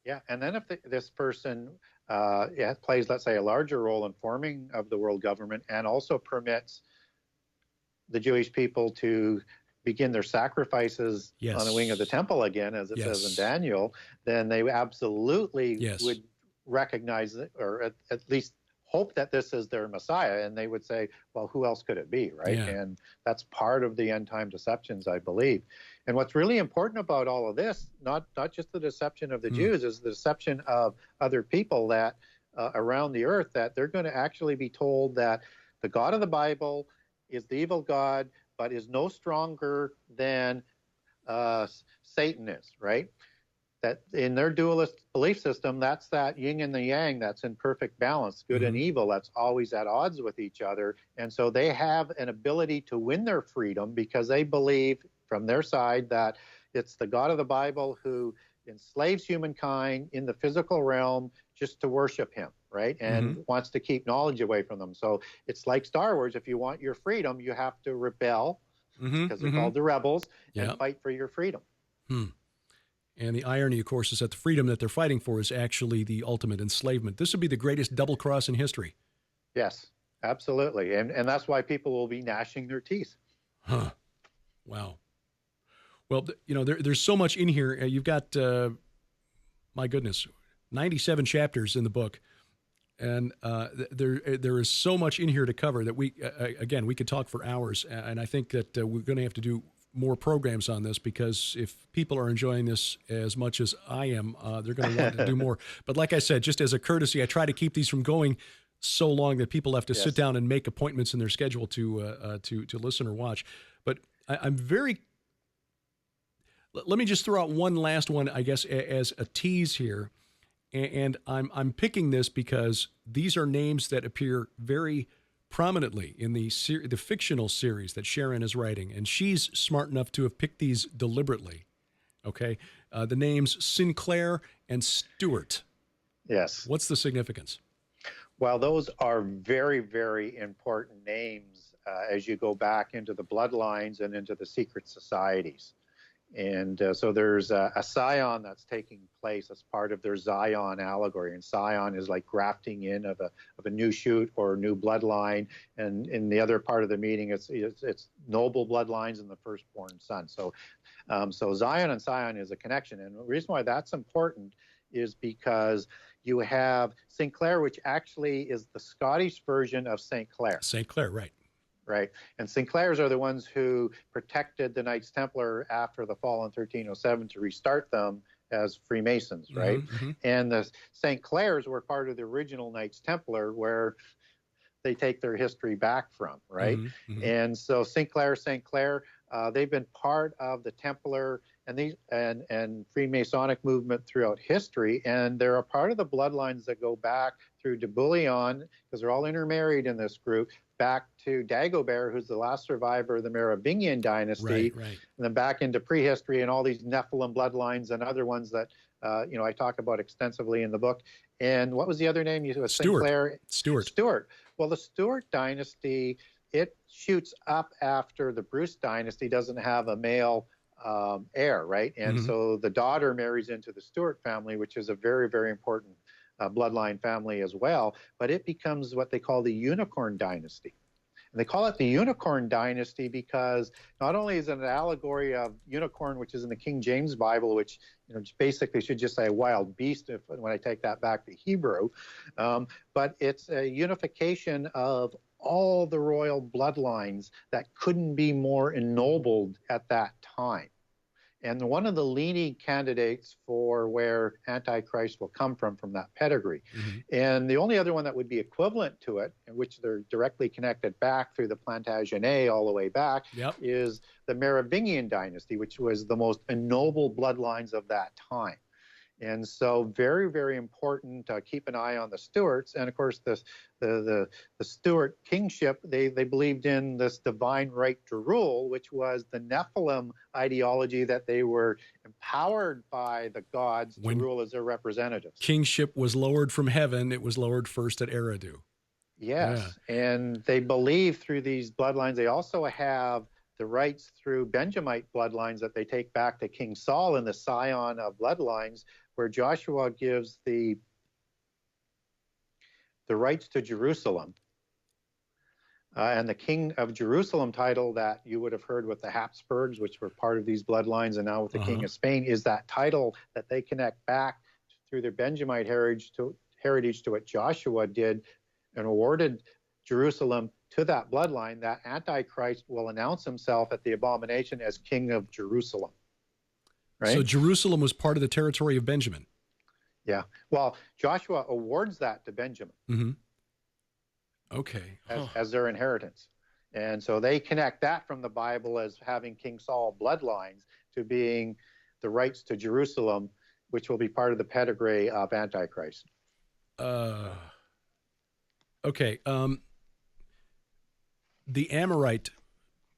Speaker 11: Yeah, and then if this person it plays, let's say, a larger role in forming of the world government, and also permits the Jewish people to begin their sacrifices on the wing of the temple again, as it says in Daniel, then they absolutely would recognize it, or at least hope that this is their Messiah, and they would say, well, who else could it be, right? And that's part of the end-time deceptions, I believe. And what's really important about all of this, not just the deception of the Jews, is the deception of other people that around the earth, that they're going to actually be told that the God of the Bible is the evil God, but is no stronger than Satan is, right? That in their dualist belief system, that's that yin and the yang that's in perfect balance, good and evil, that's always at odds with each other. And so they have an ability to win their freedom because they believe from their side that it's the God of the Bible who enslaves humankind in the physical realm just to worship him, right? And wants to keep knowledge away from them. So it's like Star Wars. If you want your freedom, you have to rebel, because they're called the rebels, and fight for your freedom.
Speaker 10: And the irony, of course, is that the freedom that they're fighting for is actually the ultimate enslavement. This would be the greatest double cross in history.
Speaker 11: Yes, absolutely. And that's why people will be gnashing their teeth.
Speaker 10: Wow. Well, you know, there's so much in here. You've got, my goodness, 97 chapters in the book. And there is so much in here to cover that we could talk for hours. And I think that we're going to have to do more programs on this, because if people are enjoying this as much as I am, they're going to want to do more. But like I said, just as a courtesy, I try to keep these from going so long that people have to sit down and make appointments in their schedule to listen or watch. But I'm very. Let me just throw out one last one, I guess, as a tease here, and I'm picking this because these are names that appear very prominently in the fictional series that Sharon is writing, and she's smart enough to have picked these deliberately. Okay, the names Sinclair and Stewart.
Speaker 11: Yes.
Speaker 10: What's the significance?
Speaker 11: Well, those are very, very important names as you go back into the bloodlines and into the secret societies. And so there's a scion that's taking place as part of their Zion allegory. And scion is like grafting in of a new shoot or a new bloodline. And in the other part of the meeting, it's noble bloodlines and the firstborn son. So Zion and scion is a connection. And the reason why that's important is because you have Sinclair, which actually is the Scottish version of St. Clair.
Speaker 10: St. Clair, right.
Speaker 11: Right. And Sinclairs are the ones who protected the Knights Templar after the fall in 1307 to restart them as Freemasons, right? And the St. Clairs were part of the original Knights Templar, where they take their history back from, right? And so Sinclair, they've been part of the Templar and Freemasonic movement throughout history, and they're a part of the bloodlines that go back through de Bouillon, because they're all intermarried in this group, back to Dagobert, who's the last survivor of the Merovingian dynasty, and then back into prehistory and all these Nephilim bloodlines and other ones that I talk about extensively in the book. And what was the other name? You said Sinclair. Stewart. Well, the Stewart dynasty, it shoots up after the Bruce dynasty doesn't have a male heir, right? And so the daughter marries into the Stewart family, which is a very, very important bloodline family as well. But it becomes what they call the Unicorn dynasty. And they call it the Unicorn dynasty because not only is it an allegory of unicorn, which is in the King James Bible, which basically should just say a wild beast when I take that back to Hebrew, but it's a unification of all the royal bloodlines that couldn't be more ennobled at that time. And one of the leading candidates for where Antichrist will come from that pedigree. And the only other one that would be equivalent to it, in which they're directly connected back through the Plantagenet all the way back, is the Merovingian dynasty, which was the most ennobled bloodlines of that time. And so very, very important to keep an eye on the Stuarts. And of course, the Stuart kingship, they believed in this divine right to rule, which was the Nephilim ideology that they were empowered by the gods to rule as their representatives.
Speaker 10: Kingship was lowered from heaven. It was lowered first at Eridu.
Speaker 11: Yes. Yeah. And they believe through these bloodlines, they also have the rights through Benjamite bloodlines that they take back to King Saul in the Scion of bloodlines, where Joshua gives the the rights to Jerusalem. And the King of Jerusalem title that you would have heard with the Habsburgs, which were part of these bloodlines, and now with the King of Spain, is that title that they connect back through their Benjamite heritage to what Joshua did and awarded Jerusalem to that bloodline. That Antichrist will announce himself at the abomination as King of Jerusalem. Right?
Speaker 10: So Jerusalem was part of the territory of Benjamin.
Speaker 11: Yeah. Well, Joshua awards that to Benjamin.
Speaker 10: Mm-hmm. Okay.
Speaker 11: As their inheritance. And so they connect that from the Bible as having King Saul bloodlines to being the rights to Jerusalem, which will be part of the pedigree of Antichrist.
Speaker 10: Okay. The Amorite,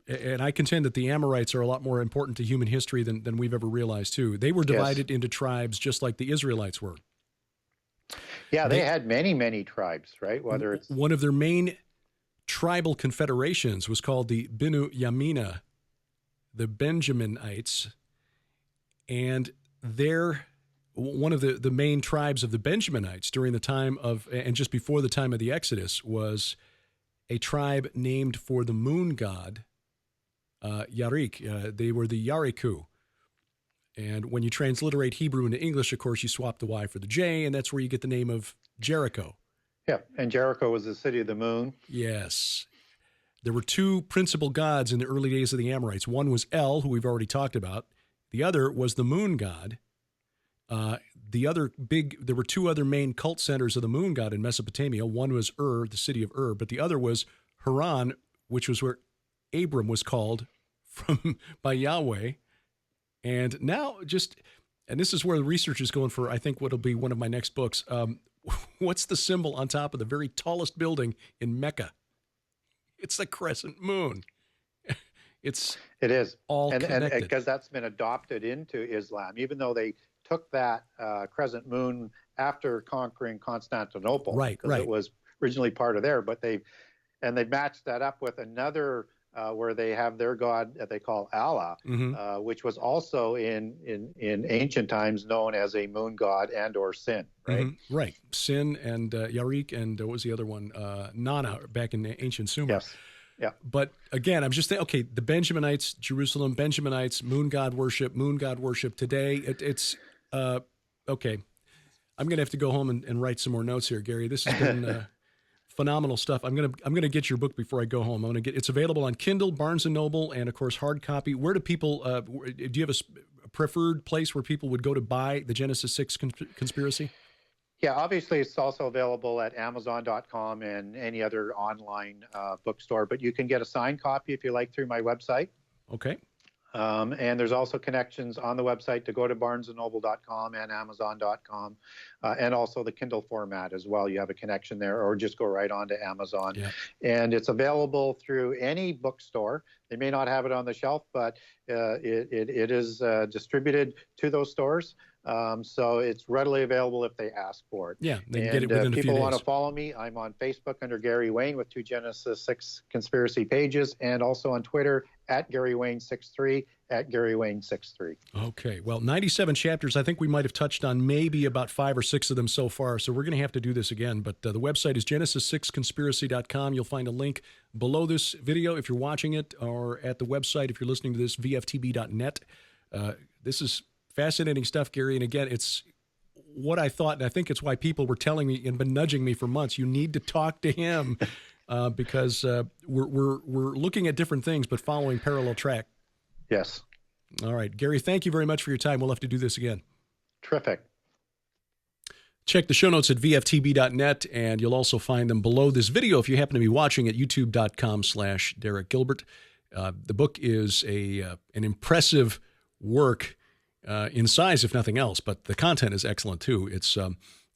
Speaker 10: and I contend that the Amorites are a lot more important to human history than we've ever realized, too. They were divided into tribes just like the Israelites were.
Speaker 11: Yeah, they had many, many tribes, right? Whether it's
Speaker 10: one of their main tribal confederations was called the Binu Yamina, the Benjaminites, and they're one of the main tribes of the Benjaminites during the time of, and just before the time of the Exodus, was a tribe named for the moon god, Yarik. They were the Yariku. And when you transliterate Hebrew into English, of course, you swap the Y for the J, and that's where you get the name of Jericho.
Speaker 11: Yeah, and Jericho was the city of the moon.
Speaker 10: Yes. There were two principal gods in the early days of the Amorites. One was El, who we've already talked about. The other was the moon god. There were two other main cult centers of the moon god in Mesopotamia. One was Ur, the city of Ur, but the other was Haran, which was where Abram was called by Yahweh. And now and this is where the research is going for, I think, what'll be one of my next books. What's the symbol on top of the very tallest building in Mecca? It's the crescent moon. It
Speaker 11: is
Speaker 10: all connected.
Speaker 11: And because that's been adopted into Islam, even though they took that crescent moon after conquering Constantinople.
Speaker 10: Right.
Speaker 11: It was originally part of there, but they matched that up with another where they have their god that they call Allah, which was also in ancient times known as a moon god and or Sin, right?
Speaker 10: Mm-hmm. Right. Sin and Yarik and what was the other one? Nana back in the ancient Sumer.
Speaker 11: Yes. Yeah.
Speaker 10: But again, I'm just thinking, okay, the Benjaminites, Jerusalem, Benjaminites, moon god worship today. It's okay. I'm going to have to go home and write some more notes here, Gary. This has been phenomenal stuff. I'm gonna get your book before I go home. It's available on Kindle, Barnes & Noble, and of course hard copy. Where do people? Do you have a preferred place where people would go to buy the Genesis 6 Conspiracy?
Speaker 11: Yeah, obviously it's also available at Amazon.com and any other online bookstore. But you can get a signed copy if you like through my website.
Speaker 10: Okay.
Speaker 11: And there's also connections on the website to go to barnesandnoble.com and amazon.com, and also the Kindle format as well. You have a connection there, or just go right on to Amazon. Yeah. And it's available through any bookstore. They may not have it on the shelf, but it is distributed to those stores. So it's readily available if they ask for it.
Speaker 10: Yeah, they can get it within a few days.
Speaker 11: People want to follow me, I'm on Facebook under Gary Wayne with 2 Genesis 6 conspiracy pages, and also on Twitter at Gary Wayne 63, at Gary Wayne 63.
Speaker 10: Okay, well, 97 chapters. I think we might have touched on maybe about 5 or 6 of them so far, so we're going to have to do this again. But the website is genesis6conspiracy.com. You'll find a link below this video if you're watching it, or at the website if you're listening to this, VFTB.net. This is fascinating stuff, Gary. And again, it's what I thought, and I think it's why people were telling me and been nudging me for months. You need to talk to him because we're looking at different things, but following parallel track.
Speaker 11: Yes.
Speaker 10: All right, Gary. Thank you very much for your time. We'll have to do this again.
Speaker 11: Terrific.
Speaker 10: Check the show notes at VFTB.net, and you'll also find them below this video if you happen to be watching at YouTube.com/Derek Gilbert. The book is an impressive work. In size, if nothing else, but the content is excellent too. It's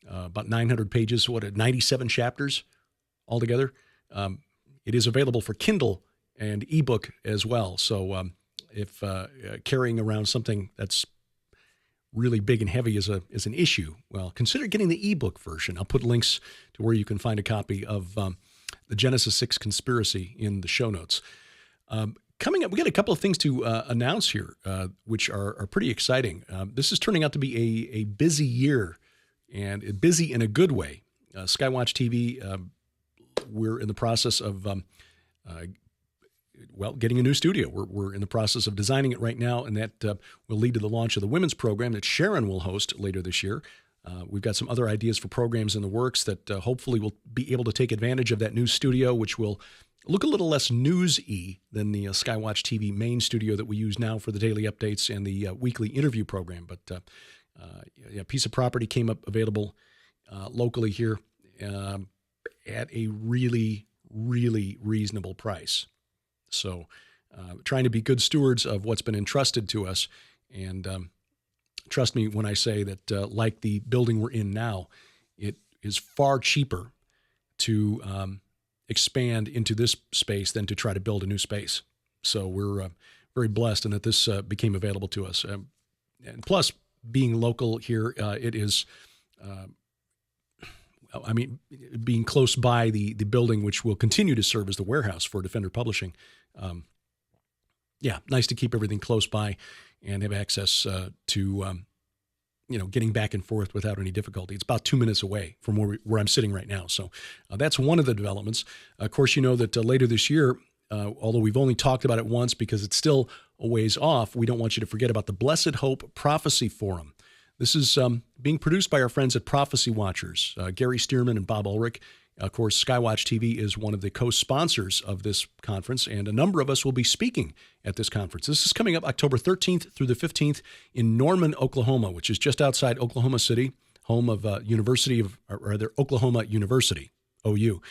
Speaker 10: about 900 pages, 97 chapters altogether. It is available for Kindle and ebook as well. So if carrying around something that's really big and heavy is an issue, well, consider getting the ebook version. I'll put links to where you can find a copy of the Genesis 6 Conspiracy in the show notes. Coming up, we got a couple of things to announce here, which are pretty exciting. This is turning out to be a busy year, and busy in a good way. Skywatch TV, we're in the process of, getting a new studio. We're in the process of designing it right now, and that will lead to the launch of the women's program that Sharon will host later this year. We've got some other ideas for programs in the works that hopefully will be able to take advantage of that new studio, which will look a little less news-y than the Skywatch TV main studio that we use now for the daily updates and the weekly interview program. But a piece of property came up available locally here at a really, really reasonable price. So trying to be good stewards of what's been entrusted to us. And trust me when I say that, like the building we're in now, it is far cheaper to expand into this space than to try to build a new space. So we're very blessed in that this became available to us. And plus, being local here, it is, being close by the building, which will continue to serve as the warehouse for Defender Publishing. Nice to keep everything close by and have access to, getting back and forth without any difficulty. It's about 2 minutes away from where I'm sitting right now. So that's one of the developments. Of course, you know that later this year, although we've only talked about it once because it's still a ways off, we don't want you to forget about the Blessed Hope Prophecy Forum. This is being produced by our friends at Prophecy Watchers, Gary Stearman and Bob Ulrich. Of course, Skywatch TV is one of the co-sponsors of this conference, and a number of us will be speaking at this conference. This is coming up October 13th through the 15th in Norman, Oklahoma, which is just outside Oklahoma City, home of Oklahoma University, OU.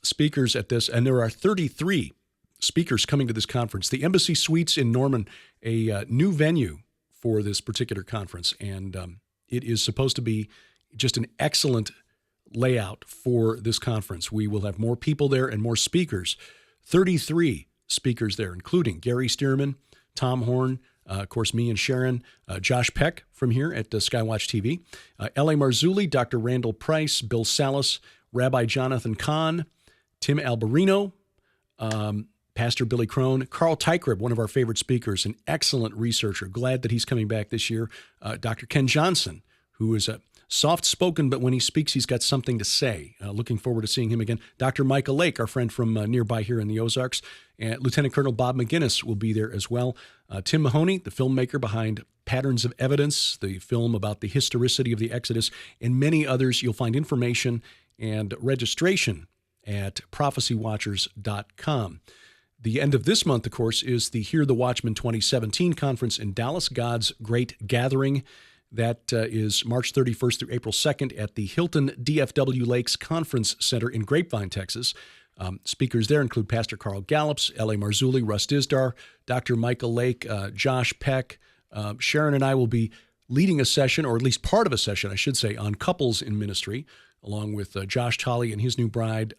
Speaker 10: Speakers at this, and there are 33 speakers coming to this conference. The Embassy Suites in Norman, a new venue for this particular conference, and it is supposed to be just an excellent layout for this conference. We will have more people there and more speakers. 33 speakers there, including Gary Stearman, Tom Horn, of course, me and Sharon, Josh Peck from here at Skywatch TV, L.A. Marzulli, Dr. Randall Price, Bill Salas, Rabbi Jonathan Kahn, Tim Alberino, Pastor Billy Crone, Carl Teichribb, one of our favorite speakers, an excellent researcher. Glad that he's coming back this year. Dr. Ken Johnson, who is a soft-spoken, but when he speaks, he's got something to say. Looking forward to seeing him again. Dr. Michael Lake, our friend from nearby here in the Ozarks, and Lieutenant Colonel Bob McGinnis will be there as well. Tim Mahoney, the filmmaker behind Patterns of Evidence, the film about the historicity of the Exodus, and many others. You'll find information and registration at prophecywatchers.com. The end of this month, of course, is the Hear the Watchman 2017 conference in Dallas, God's Great Gathering. That is March 31st through April 2nd at the Hilton DFW Lakes Conference Center in Grapevine, Texas. Speakers there include Pastor Carl Gallups, L.A. Marzulli, Russ Dizdar, Dr. Michael Lake, Josh Peck. Sharon and I will be leading a session, or at least part of a session, I should say, on couples in ministry, along with Josh Tolley and his new bride,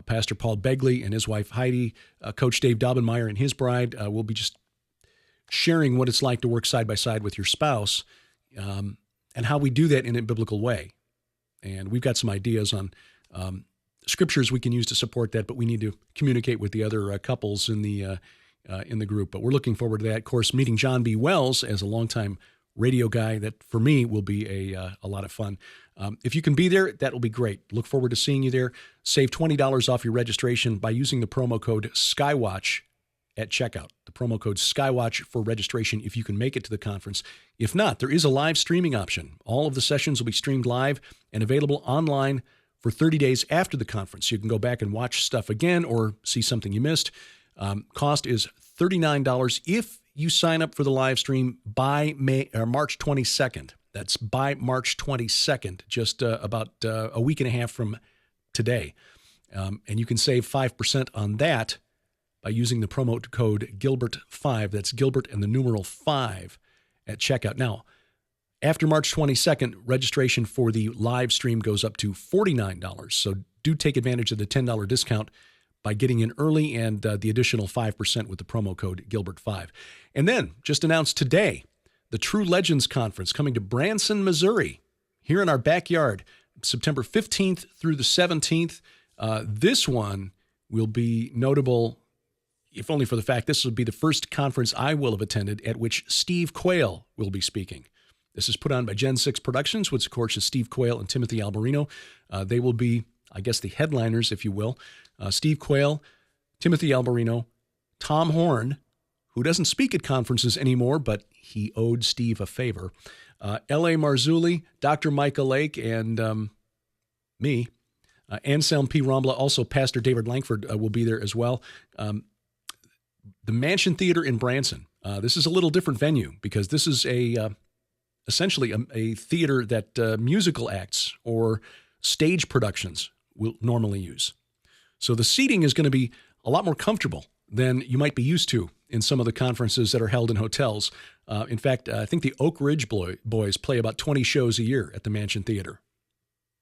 Speaker 10: Pastor Paul Begley and his wife Heidi, Coach Dave Daubenmeyer and his bride. We'll be just sharing what it's like to work side by side with your spouse, and how we do that in a biblical way. And we've got some ideas on scriptures we can use to support that, but we need to communicate with the other couples in the group. But we're looking forward to that. Of course, meeting John B. Wells as a longtime radio guy, that for me will be a lot of fun. If you can be there, that will be great. Look forward to seeing you there. Save $20 off your registration by using the promo code SKYWATCH at checkout. The promo code SKYWATCH for registration if you can make it to the conference. If not, there is a live streaming option. All of the sessions will be streamed live and available online for 30 days after the conference. You can go back and watch stuff again or see something you missed. Cost is $39 if you sign up for the live stream by March 22nd. That's by March 22nd, just about a week and a half from today. And you can save 5% on that by using the promo code Gilbert5. That's Gilbert and the numeral 5 at checkout. Now, after March 22nd, registration for the live stream goes up to $49. So do take advantage of the $10 discount by getting in early, and the additional 5% with the promo code Gilbert5. And then, just announced today, the True Legends Conference coming to Branson, Missouri, here in our backyard, September 15th through the 17th. This one will be notable, if only for the fact this will be the first conference I will have attended at which Steve Quayle will be speaking. This is put on by Gen 6 Productions, which, of course, is Steve Quayle and Timothy Alberino. They will be, I guess, the headliners, if you will. Steve Quayle, Timothy Alberino, Tom Horn, who doesn't speak at conferences anymore, but he owed Steve a favor. L.A. Marzulli, Dr. Micah Lake, and me. Anselm P. Rombla, also Pastor David Langford will be there as well. The Mansion Theater in Branson. This is a little different venue because this is essentially a theater that musical acts or stage productions will normally use. So the seating is going to be a lot more comfortable than you might be used to in some of the conferences that are held in hotels. In fact, I think the Oak Ridge Boys play about 20 shows a year at the Mansion Theater.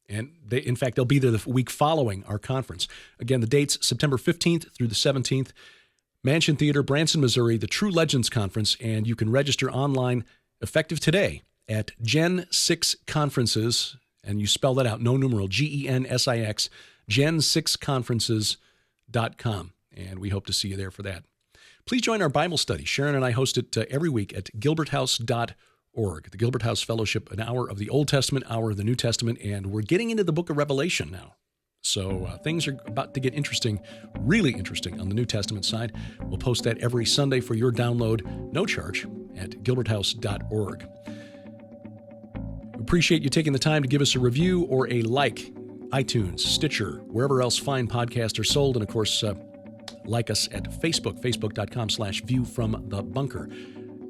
Speaker 10: And they'll be there the week following our conference. Again, the date's September 15th through the 17th. Mansion Theater, Branson, Missouri, the True Legends Conference, and you can register online effective today at Gen 6 Conferences, and you spell that out, no numeral, GENSIX, gen6conferences.com, and we hope to see you there for that. Please join our Bible study. Sharon and I host it every week at gilberthouse.org. The Gilbert House Fellowship, an hour of the Old Testament, hour of the New Testament, and we're getting into the book of Revelation now. So things are about to get interesting, really interesting on the New Testament side. We'll post that every Sunday for your download, no charge, at gilberthouse.org. We appreciate you taking the time to give us a review or a like. iTunes, Stitcher, wherever else fine podcasts are sold. And, of course, like us at Facebook, facebook.com/View from the Bunker.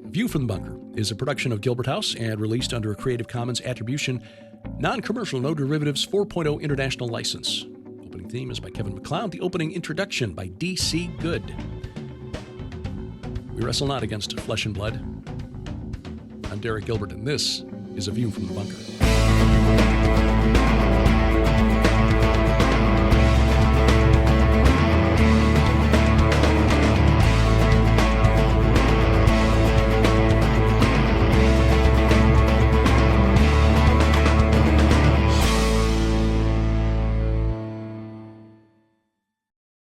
Speaker 10: View from the Bunker is a production of Gilbert House and released under a Creative Commons Attribution, Non-Commercial, No Derivatives 4.0 International License. Opening theme is by Kevin MacLeod. The opening introduction by D.C. Good. We wrestle not against flesh and blood. I'm Derek Gilbert, and this is A View from the Bunker.